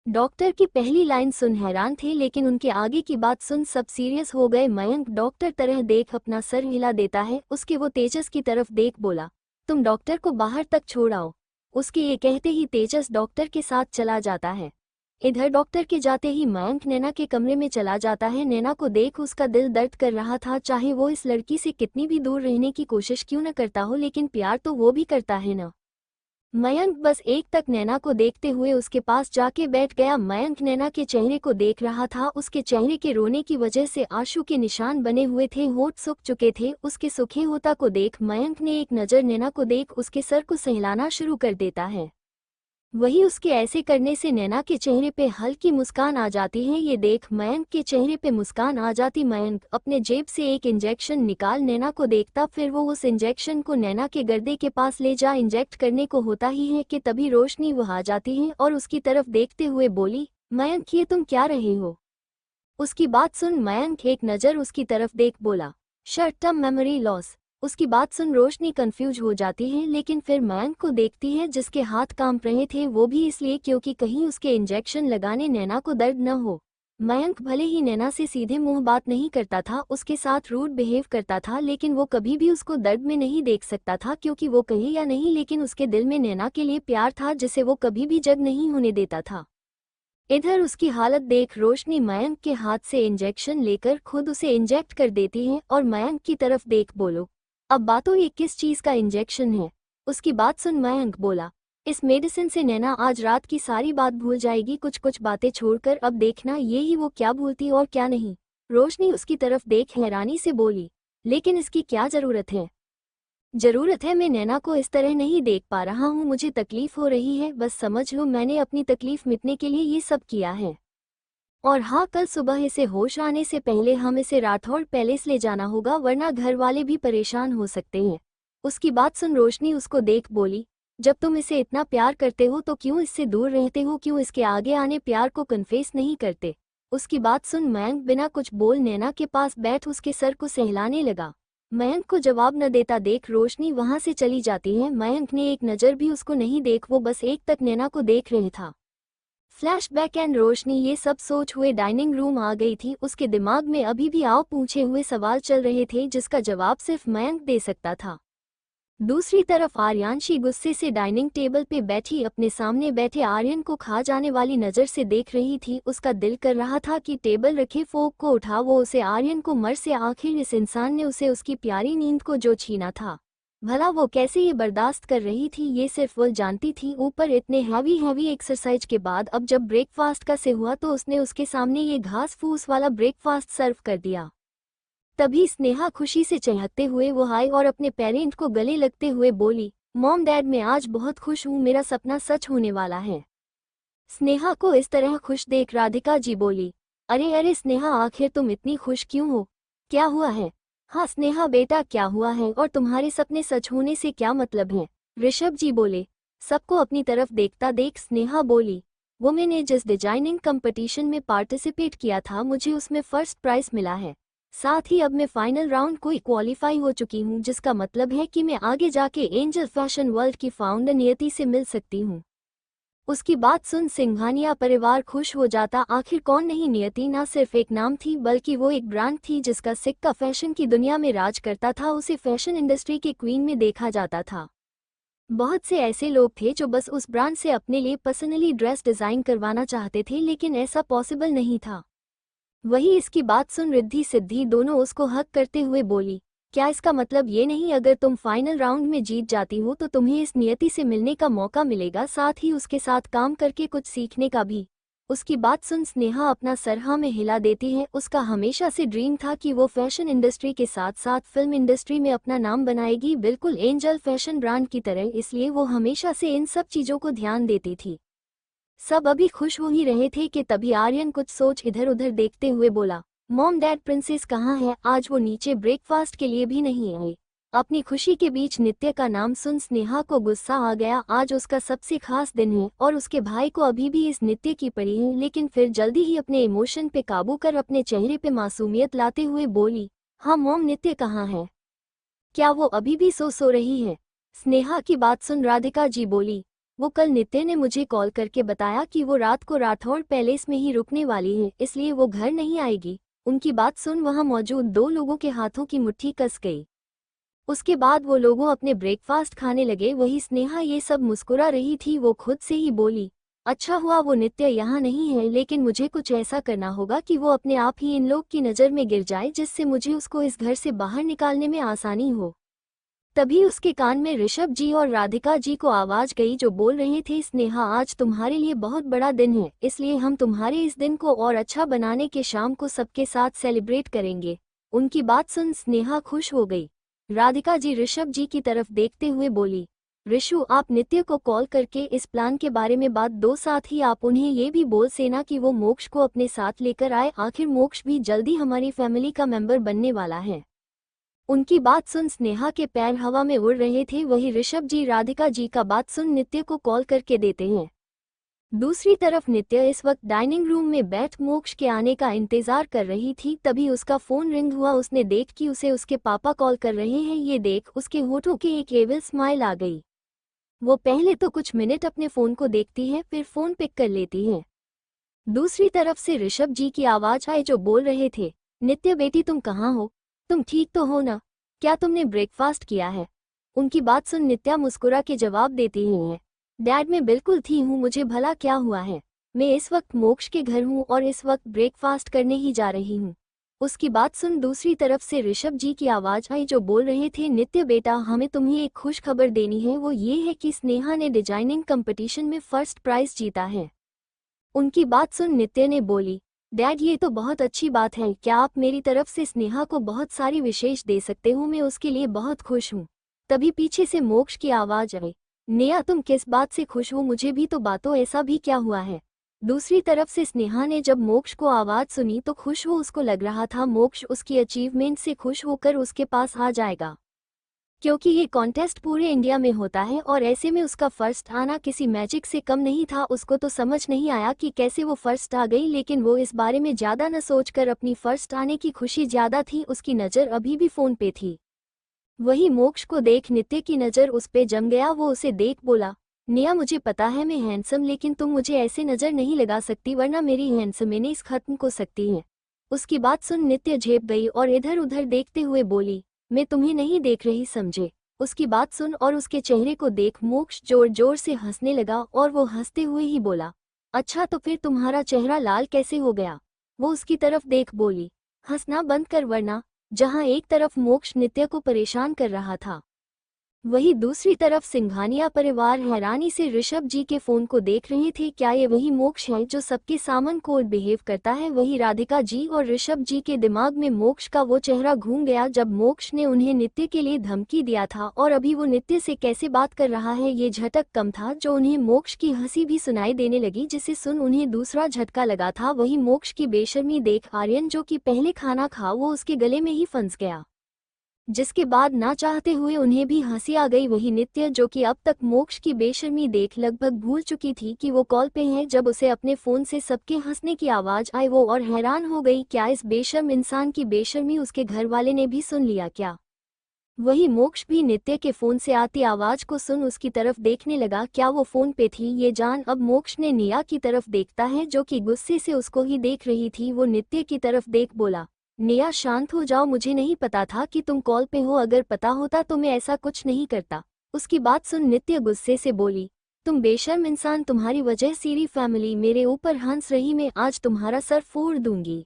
[SPEAKER 1] डॉक्टर की पहली लाइन सुन हैरान थे, लेकिन उनके आगे की बात सुन सब सीरियस हो गए। मयंक डॉक्टर तरह देख अपना सर हिला देता है। उसके वो तेजस की तरफ देख बोला, तुम डॉक्टर को बाहर तक छोड़ आओ। उसके ये कहते ही तेजस डॉक्टर के साथ चला जाता है। इधर डॉक्टर के जाते ही मयंक नैना के कमरे में चला जाता है। नैना को देख उसका दिल दर्द कर रहा था, चाहे वो इस लड़की से कितनी भी दूर रहने की कोशिश क्यों न करता हो, लेकिन प्यार तो वो भी करता है ना। मयंक बस एक तक नैना को देखते हुए उसके पास जाके बैठ गया। मयंक नैना के चेहरे को देख रहा था। उसके चेहरे के रोने की वजह से आंसू के निशान बने हुए थे, होंठ सूख चुके थे। उसके सूखे होता को देख मयंक ने एक नज़र नैना को देख उसके सर को सहलाना शुरू कर देता है। वही उसके ऐसे करने से नैना के चेहरे पे हल्की मुस्कान आ जाती है। ये देख मयंक के चेहरे पे मुस्कान आ जाती। मयंक अपने जेब से एक इंजेक्शन निकाल नैना को देखता, फिर वो उस इंजेक्शन को नैना के गर्दे के पास ले जा इंजेक्ट करने को होता ही है कि तभी रोशनी वो आ जाती है और उसकी तरफ देखते हुए बोली, मयंक ये तुम क्या रहे हो। उसकी बात सुन मयंक एक नज़र उसकी तरफ देख बोला, शॉर्ट टर्म मेमोरी लॉस। उसकी बात सुन रोशनी कंफ्यूज हो जाती है, लेकिन फिर मयंक को देखती है जिसके हाथ कांप रहे थे, वो भी इसलिए क्योंकि कहीं उसके इंजेक्शन लगाने नैना को दर्द न हो। मयंक भले ही नैना से सीधे मुंह बात नहीं करता था, उसके साथ रूड बिहेव करता था, लेकिन वो कभी भी उसको दर्द में नहीं देख सकता था, क्योंकि वो कहे या नहीं लेकिन उसके दिल में नैना के लिए प्यार था जिसे वो कभी भी जग नहीं होने देता था। इधर उसकी हालत देख रोशनी मयंक के हाथ से इंजेक्शन लेकर खुद उसे इंजेक्ट कर देती है और मयंक की तरफ देख बोलो, अब बातों ये किस चीज़ का इंजेक्शन है। उसकी बात सुन मयंक बोला, इस मेडिसिन से नैना आज रात की सारी बात भूल जाएगी, कुछ कुछ बातें छोड़कर, अब देखना ये ही वो क्या भूलती और क्या नहीं। रोशनी उसकी तरफ देख हैरानी से बोली, लेकिन इसकी क्या ज़रूरत है। ज़रूरत है, मैं नैना को इस तरह नहीं देख पा रहा हूँ, मुझे तकलीफ हो रही है, बस समझ लो मैंने अपनी तकलीफ मिटने के लिए ये सब किया है। और हाँ, कल सुबह इसे होश आने से पहले हम इसे राठौड़ पैलेस ले जाना होगा, वरना घर वाले भी परेशान हो सकते हैं। उसकी बात सुन रोशनी उसको देख बोली, जब तुम इसे इतना प्यार करते हो तो क्यों इससे दूर रहते हो, क्यों इसके आगे आने प्यार को कन्फेस नहीं करते। उसकी बात सुन मयंक बिना कुछ बोल नैना के पास बैठ उसके सर को सहलाने लगा। मयंक को जवाब न देता देख रोशनी वहां से चली जाती है। मयंक ने एक नज़र भी उसको नहीं देख, वो बस एक तक नैना को देख रहे था। फ्लैशबैक एंड रोशनी ये सब सोच हुए डाइनिंग रूम आ गई थी। उसके दिमाग में अभी भी आओ पूछे हुए सवाल चल रहे थे, जिसका जवाब सिर्फ मयंक दे सकता था। दूसरी तरफ आर्यांशी गुस्से से डाइनिंग टेबल पे बैठी अपने सामने बैठे आर्यन को खा जाने वाली नज़र से देख रही थी। उसका दिल कर रहा था कि टेबल रखे फोक को उठा वो उसे आर्यन को मर से, आखिर इस इंसान ने उसे उसकी प्यारी नींद को जो छीना था, भला वो कैसे ये बर्दाश्त कर रही थी, ये सिर्फ वो जानती थी। ऊपर इतने हैवी एक्सरसाइज के बाद अब जब ब्रेकफास्ट का से हुआ तो उसने उसके सामने ये घास फूस वाला ब्रेकफास्ट सर्व कर दिया। तभी स्नेहा खुशी से चहकते हुए वो आई और अपने पेरेंट को गले लगते हुए बोली, मॉम डैड मैं आज बहुत खुश हूँ, मेरा सपना सच होने वाला है। स्नेहा को इस तरह खुश देख राधिका जी बोली, अरे अरे स्नेहा आखिर तुम इतनी खुश क्यों हो, क्या हुआ है। हाँ स्नेहा बेटा क्या हुआ है, और तुम्हारे सपने सच होने से क्या मतलब है। ऋषभ जी बोले। सबको अपनी तरफ देखता देख स्नेहा बोली, वो मैंने जिस डिजाइनिंग कंपटीशन में पार्टिसिपेट किया था मुझे उसमें फर्स्ट प्राइज मिला है, साथ ही अब मैं फाइनल राउंड को क्वालिफाई हो चुकी हूँ, जिसका मतलब है कि मैं आगे जाके एंजल फैशन वर्ल्ड की फाउंडर नियति से मिल सकती हूँ। उसकी बात सुन सिंघानिया परिवार खुश हो जाता। आखिर कौन नहीं, नियति ना सिर्फ एक नाम थी बल्कि वो एक ब्रांड थी जिसका सिक्का फैशन की दुनिया में राज करता था। उसे फैशन इंडस्ट्री की क्वीन में देखा जाता था। बहुत से ऐसे लोग थे जो बस उस ब्रांड से अपने लिए पर्सनली ड्रेस डिजाइन करवाना चाहते थे, लेकिन ऐसा पॉसिबल नहीं था। वही इसकी बात सुन रिद्धि सिद्धि दोनों उसको हक करते हुए बोली, क्या इसका मतलब ये नहीं अगर तुम फाइनल राउंड में जीत जाती हो तो तुम्हें इस नियति से मिलने का मौका मिलेगा, साथ ही उसके साथ काम करके कुछ सीखने का भी। उसकी बात सुन स्नेहा अपना सर हाँ में हिला देती है। उसका हमेशा से ड्रीम था कि वो फैशन इंडस्ट्री के साथ साथ फिल्म इंडस्ट्री में अपना नाम बनाएगी, बिल्कुल एंजल फैशन ब्रांड की तरह, इसलिए वो हमेशा से इन सब चीज़ों को ध्यान देती थी। सब अभी खुश हो ही रहे थे कि तभी आर्यन कुछ सोच इधर उधर देखते हुए बोला, मॉम डैड प्रिंसेस कहाँ है, आज वो नीचे ब्रेकफास्ट के लिए भी नहीं आए। अपनी खुशी के बीच नित्य का नाम सुन स्नेहा को गुस्सा आ गया। आज उसका सबसे खास दिन है और उसके भाई को अभी भी इस नित्य की पड़ी है, लेकिन फिर जल्दी ही अपने इमोशन पे काबू कर अपने चेहरे पे मासूमियत लाते हुए बोली, हाँ मॉम नित्य कहाँ है, क्या वो अभी भी सो रही है। स्नेहा की बात सुन राधिका जी बोली, वो कल नित्य ने मुझे कॉल करके बताया कि वो रात को राठौड़ पैलेस में ही रुकने वाली है, इसलिए वो घर नहीं आएगी। उनकी बात सुन वहां मौजूद दो लोगों के हाथों की मुट्ठी कस गई। उसके बाद वो लोगों अपने ब्रेकफास्ट खाने लगे। वही स्नेहा ये सब मुस्कुरा रही थी। वो खुद से ही बोली, अच्छा हुआ वो नित्य यहाँ नहीं है, लेकिन मुझे कुछ ऐसा करना होगा कि वो अपने आप ही इन लोग की नज़र में गिर जाए, जिससे मुझे उसको इस घर से बाहर निकालने में आसानी हो। तभी उसके कान में ऋषभ जी और राधिका जी को आवाज गई, जो बोल रहे थे, स्नेहा आज तुम्हारे लिए बहुत बड़ा दिन है, इसलिए हम तुम्हारे इस दिन को और अच्छा बनाने के शाम को सबके साथ सेलिब्रेट करेंगे। उनकी बात सुन स्नेहा खुश हो गई। राधिका जी ऋषभ जी की तरफ देखते हुए बोली, ऋषु आप नित्य को कॉल करके इस प्लान के बारे में बात दो, साथ ही आप उन्हें ये भी बोल सेना कि वो मोक्ष को अपने साथ लेकर आए, आखिर मोक्ष भी जल्दी हमारी फैमिली का मेंबर बनने वाला है। उनकी बात सुन स्नेहा के पैर हवा में उड़ रहे थे। वही ऋषभ जी राधिका जी का बात सुन नित्य को कॉल करके देते हैं। दूसरी तरफ नित्य इस वक्त डाइनिंग रूम में बैठ मोक्ष के आने का इंतजार कर रही थी। तभी उसका फोन रिंग हुआ। उसने देख कि उसे उसके पापा कॉल कर रहे हैं। ये देख उसके होठों के एक एविल स्माइल आ गई। वो पहले तो कुछ मिनट अपने फोन को देखती है, फिर फोन पिक कर लेती है। दूसरी तरफ से ऋषभ जी की आवाज आई, जो बोल रहे थे, नित्य बेटी तुम कहाँ हो, तुम ठीक तो हो ना, क्या तुमने ब्रेकफास्ट किया है। उनकी बात सुन नित्या मुस्कुरा के जवाब देती है, डैड मैं बिल्कुल थी हूँ, मुझे भला क्या हुआ है, मैं इस वक्त मोक्ष के घर हूँ और इस वक्त ब्रेकफास्ट करने ही जा रही हूँ। उसकी बात सुन दूसरी तरफ से ऋषभ जी की आवाज आई, जो बोल रहे थे, नित्य बेटा हमें तुम्हें एक खुश खबर देनी है। वो ये है कि स्नेहा ने डिजाइनिंग कंपटीशन में फर्स्ट प्राइज जीता है। उनकी बात सुन नित्य ने बोली, डैड ये तो बहुत अच्छी बात है, क्या आप मेरी तरफ से स्नेहा को बहुत सारी विशेष दे सकते हो, मैं उसके लिए बहुत खुश हूँ। तभी पीछे से मोक्ष की आवाज आई, नेहा तुम किस बात से खुश हो, मुझे भी तो बातों, ऐसा भी क्या हुआ है। दूसरी तरफ से स्नेहा ने जब मोक्ष को आवाज सुनी तो खुश हो। उसको लग रहा था मोक्ष उसकी अचीवमेंट से खुश होकर उसके पास आ जाएगा, क्योंकि ये कॉन्टेस्ट पूरे इंडिया में होता है और ऐसे में उसका फर्स्ट आना किसी मैजिक से कम नहीं था। उसको तो समझ नहीं आया कि कैसे वो फर्स्ट आ गई, लेकिन वो इस बारे में ज्यादा न सोचकर अपनी फर्स्ट आने की खुशी ज्यादा थी। उसकी नज़र अभी भी फोन पे थी। वही मोक्ष को देख नित्य की नज़र उस पे जम गया। वो उसे देख बोला, निया मुझे पता है मैं हैंडसम, लेकिन तुम मुझे ऐसे नज़र नहीं लगा सकती, वरना मेरी हैंडसमेनेस खत्म हो सकती है। उसकी बात सुन नित्य झेप गई और इधर उधर देखते हुए बोली, मैं तुम्हें नहीं देख रही समझे। उसकी बात सुन और उसके चेहरे को देख मोक्ष जोर जोर से हंसने लगा और वो हंसते हुए ही बोला, अच्छा तो फिर तुम्हारा चेहरा लाल कैसे हो गया। वो उसकी तरफ देख बोली, हंसना बंद कर वरना। जहां एक तरफ मोक्ष नित्य को परेशान कर रहा था, वही दूसरी तरफ सिंघानिया परिवार हैरानी से ऋषभ जी के फोन को देख रहे थे। क्या ये वही मोक्ष है जो सबके सामने कोल्ड बिहेव करता है। वही राधिका जी और ऋषभ जी के दिमाग में मोक्ष का वो चेहरा घूम गया जब मोक्ष ने उन्हें नित्य के लिए धमकी दिया था, और अभी वो नित्य से कैसे बात कर रहा है। ये झटक कम था जो उन्हें मोक्ष की हंसी भी सुनाई देने लगी, जिसे सुन उन्हें दूसरा झटका लगा था। वही मोक्ष की बेशर्मी देख आर्यन, जो कि पहले खाना खा, वो उसके गले में ही फंस गया, जिसके बाद ना चाहते हुए उन्हें भी हंसी आ गई। वही नित्य, जो कि अब तक मोक्ष की बेशर्मी देख लगभग भूल चुकी थी कि वो कॉल पे है, जब उसे अपने फोन से सबके हंसने की आवाज आई वो और हैरान हो गई, क्या इस बेशर्म इंसान की बेशर्मी उसके घर वाले ने भी सुन लिया क्या। वही मोक्ष भी नित्य के फोन से आती आवाज को सुन उसकी तरफ देखने लगा। क्या वो फोन पे थी, ये जान अब मोक्ष ने निया की तरफ देखता है, जो कि गुस्से से उसको ही देख रही थी। वो नित्य की तरफ देख बोला, निया शांत हो जाओ, मुझे नहीं पता था कि तुम कॉल पे हो, अगर पता होता तो मैं ऐसा कुछ नहीं करता। उसकी बात सुन नित्य गुस्से से बोली, तुम बेशर्म इंसान, तुम्हारी वजह सारी फैमिली मेरे ऊपर हंस रही, मैं आज तुम्हारा सर फोड़ दूंगी।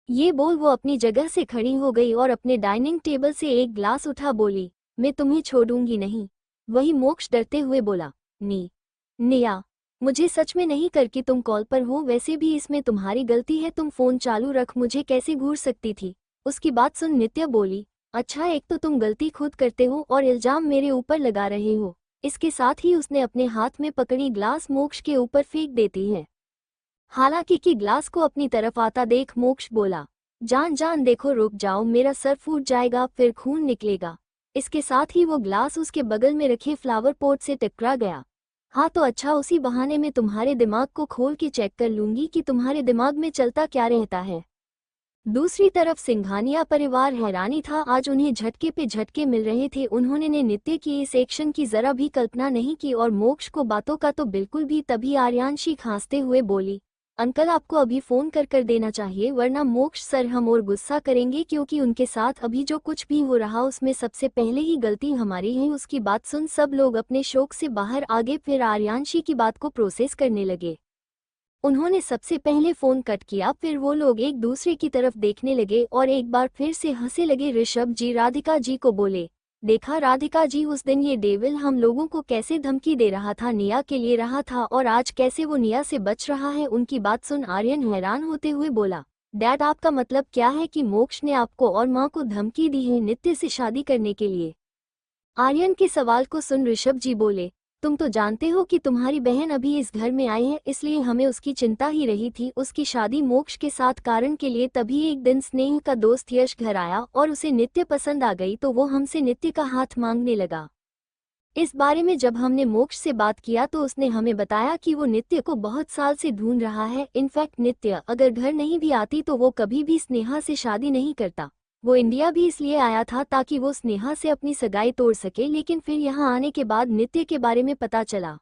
[SPEAKER 1] ये बोल वो अपनी जगह से खड़ी हो गई और अपने डाइनिंग टेबल से एक ग्लास उठा बोली, मैं तुम्हें छोड़ूंगी नहीं। वही मोक्ष डरते हुए बोला, निया, मुझे सच में नहीं कर कि तुम कॉल पर हो, वैसे भी इसमें तुम्हारी गलती है, तुम फोन चालू रख, मुझे कैसे घूर सकती थी। उसकी बात सुन नित्य बोली, अच्छा एक तो तुम गलती खुद करते हो और इल्जाम मेरे ऊपर लगा रहे हो। इसके साथ ही उसने अपने हाथ में पकड़ी ग्लास मोक्ष के ऊपर फेंक देती है। हालांकि कि ग्लास को अपनी तरफ आता देख मोक्ष बोला, जान जान देखो, रुक जाओ, मेरा सर फूट जाएगा, फिर खून निकलेगा। इसके साथ ही वो ग्लास उसके बगल में रखे फ्लावर पॉट से टकरा गया। हाँ तो अच्छा, उसी बहाने में तुम्हारे दिमाग को खोल के चेक कर लूंगी कि तुम्हारे दिमाग में चलता क्या रहता है। दूसरी तरफ सिंघानिया परिवार हैरानी था, आज उन्हें झटके पे झटके मिल रहे थे। उन्होंने नित्य की इस एक्शन की जरा भी कल्पना नहीं की और मोक्ष को बातों का तो बिल्कुल भी। तभी आर्यांशी खांसते हुए बोली, अंकल आपको अभी फोन कर देना चाहिए, वरना मोक्ष सर हम और गुस्सा करेंगे, क्योंकि उनके साथ अभी जो कुछ भी हो रहा उसमें सबसे पहले ही गलती हमारी है। उसकी बात सुन सब लोग अपने शौक से बाहर आ गए, फिर आर्यांशी की बात को प्रोसेस करने लगे। उन्होंने सबसे पहले फोन कट किया, फिर वो लोग एक दूसरे की तरफ देखने लगे और एक बार फिर से हंसे लगे। ऋषभ जी राधिका जी को बोले, देखा राधिका जी, उस दिन ये डेविल हम लोगों को कैसे धमकी दे रहा था, निया के लिए रहा था, और आज कैसे वो निया से बच रहा है। उनकी बात सुन आर्यन हैरान होते हुए बोला, डैड आपका मतलब क्या है कि मोक्ष ने आपको और माँ को धमकी दी है नित्य से शादी करने के लिए। आर्यन के सवाल को सुन ऋषभ जी बोले, तुम तो जानते हो कि तुम्हारी बहन अभी इस घर में आई है, इसलिए हमें उसकी चिंता ही रही थी, उसकी शादी मोक्ष के साथ कारण के लिए। तभी एक दिन स्नेह का दोस्त यश घर आया और उसे नित्य पसंद आ गई, तो वो हमसे नित्य का हाथ मांगने लगा। इस बारे में जब हमने मोक्ष से बात किया तो उसने हमें बताया कि वो नित्य को बहुत साल से ढूंढ रहा है। इनफैक्ट नित्य अगर घर नहीं भी आती तो वो कभी भी स्नेहा से शादी नहीं करता। वो इंडिया भी इसलिए आया था ताकि वो स्नेहा से अपनी सगाई तोड़ सके, लेकिन फिर यहाँ आने के बाद नित्य के बारे में पता चला,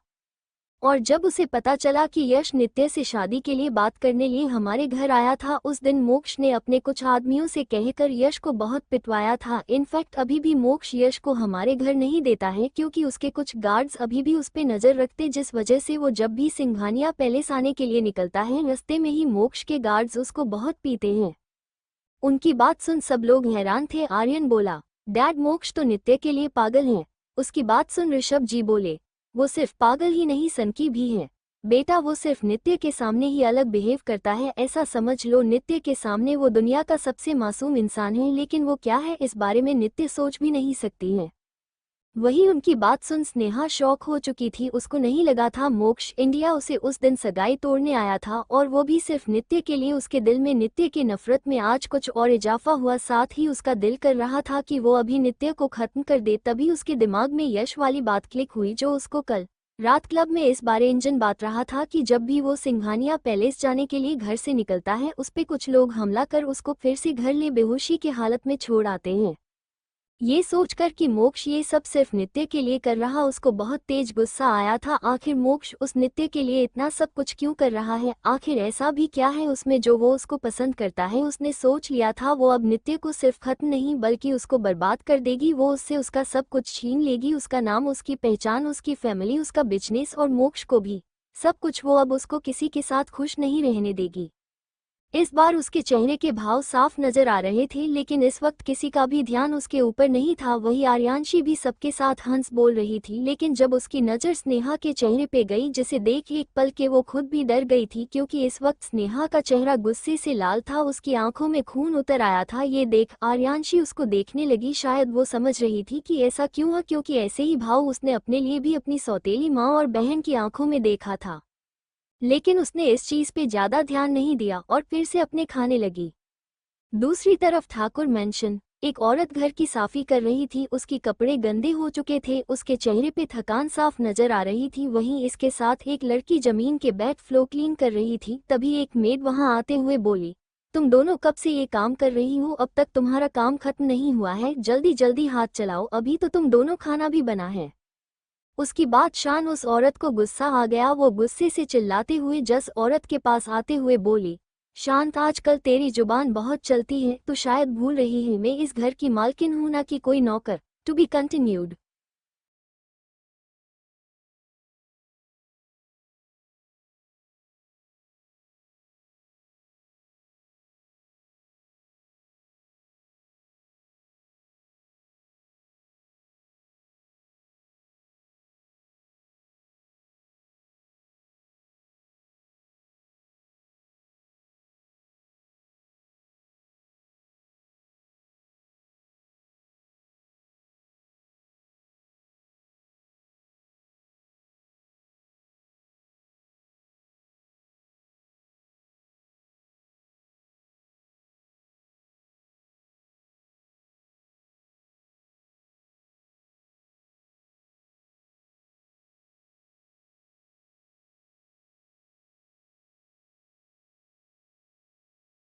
[SPEAKER 1] और जब उसे पता चला कि यश नित्य से शादी के लिए बात करने लिए हमारे घर आया था, उस दिन मोक्ष ने अपने कुछ आदमियों से कहकर यश को बहुत पिटवाया था। इनफैक्ट अभी भी मोक्ष यश को हमारे घर नहीं देता है, क्योंकि उसके कुछ गार्ड्स अभी भी उस पर नजर रखते, जिस वजह से वो जब भी सिंघानिया पैलेस आने के लिए निकलता है रास्ते में ही मोक्ष के गार्ड्स उसको बहुत पीते हैं। उनकी बात सुन सब लोग हैरान थे। आर्यन बोला, डैड मोक्ष तो नित्य के लिए पागल है। उसकी बात सुन ऋषभ जी बोले, वो सिर्फ पागल ही नहीं सनकी भी है बेटा, वो सिर्फ नित्य के सामने ही अलग बिहेव करता है, ऐसा समझ लो। नित्य के सामने वो दुनिया का सबसे मासूम इंसान है, लेकिन वो क्या है इस बारे में नित्य सोच भी नहीं सकती है। वही उनकी बात सुन स्नेहा शॉक हो चुकी थी, उसको नहीं लगा था मोक्ष इंडिया उसे उस दिन सगाई तोड़ने आया था, और वो भी सिर्फ नित्य के लिए। उसके दिल में नित्य की नफरत में आज कुछ और इजाफा हुआ, साथ ही उसका दिल कर रहा था कि वो अभी नित्य को खत्म कर दे। तभी उसके दिमाग में यश वाली बात क्लिक हुई, जो उसको कल रात क्लब में इस बारे इंजन बात रहा था कि जब भी वो सिंघानिया पैलेस जाने के लिए घर से निकलता है, उस पे कुछ लोग हमला कर उसको फिर से घर ले बेहोशी की हालत में छोड़ आते हैं। ये सोचकर कि मोक्ष ये सब सिर्फ नित्य के लिए कर रहा, उसको बहुत तेज गुस्सा आया था। आखिर मोक्ष उस नित्य के लिए इतना सब कुछ क्यों कर रहा है, आखिर ऐसा भी क्या है उसमें जो वो उसको पसंद करता है। उसने सोच लिया था वो अब नित्य को सिर्फ खत्म नहीं बल्कि उसको बर्बाद कर देगी, वो उससे उसका सब कुछ छीन लेगी, उसका नाम, उसकी पहचान, उसकी फैमिली, उसका बिजनेस और मोक्ष को भी सब कुछ। वो अब उसको किसी के साथ खुश नहीं रहने देगी। इस बार उसके चेहरे के भाव साफ नजर आ रहे थे, लेकिन इस वक्त किसी का भी ध्यान उसके ऊपर नहीं था। वही आर्यांशी भी सबके साथ हंस बोल रही थी, लेकिन जब उसकी नज़र स्नेहा के चेहरे पे गई, जिसे देख एक पल के वो खुद भी डर गई थी, क्योंकि इस वक्त स्नेहा का चेहरा गुस्से से लाल था, उसकी आंखों में खून उतर आया था। ये देख आर्यांशी उसको देखने लगी। शायद वो समझ रही थी कि ऐसा क्यों है, क्योंकि ऐसे ही भाव उसने अपने लिए भी अपनी सौतेली माँ और बहन की आंखों में देखा था, लेकिन उसने इस चीज पे ज्यादा ध्यान नहीं दिया और फिर से अपने खाने लगी। दूसरी तरफ ठाकुर मेंशन एक औरत घर की साफी कर रही थी, उसके कपड़े गंदे हो चुके थे, उसके चेहरे पे थकान साफ नजर आ रही थी। वहीं इसके साथ एक लड़की जमीन के बेड फ्लो क्लीन कर रही थी। तभी एक मेड वहां आते हुए बोली, तुम दोनों कब से ये काम कर रही हो, अब तक तुम्हारा काम खत्म नहीं हुआ है, जल्दी जल्दी हाथ चलाओ, अभी तो तुम दोनों खाना भी बना है। उसकी बात शान उस औरत को गुस्सा आ गया। वो गुस्से से चिल्लाते हुए जस औरत के पास आते हुए बोली, शांत, आजकल तेरी जुबान बहुत चलती है, तो शायद भूल रही है मैं इस घर की मालकिन हूं, ना कि कोई नौकर। To be continued.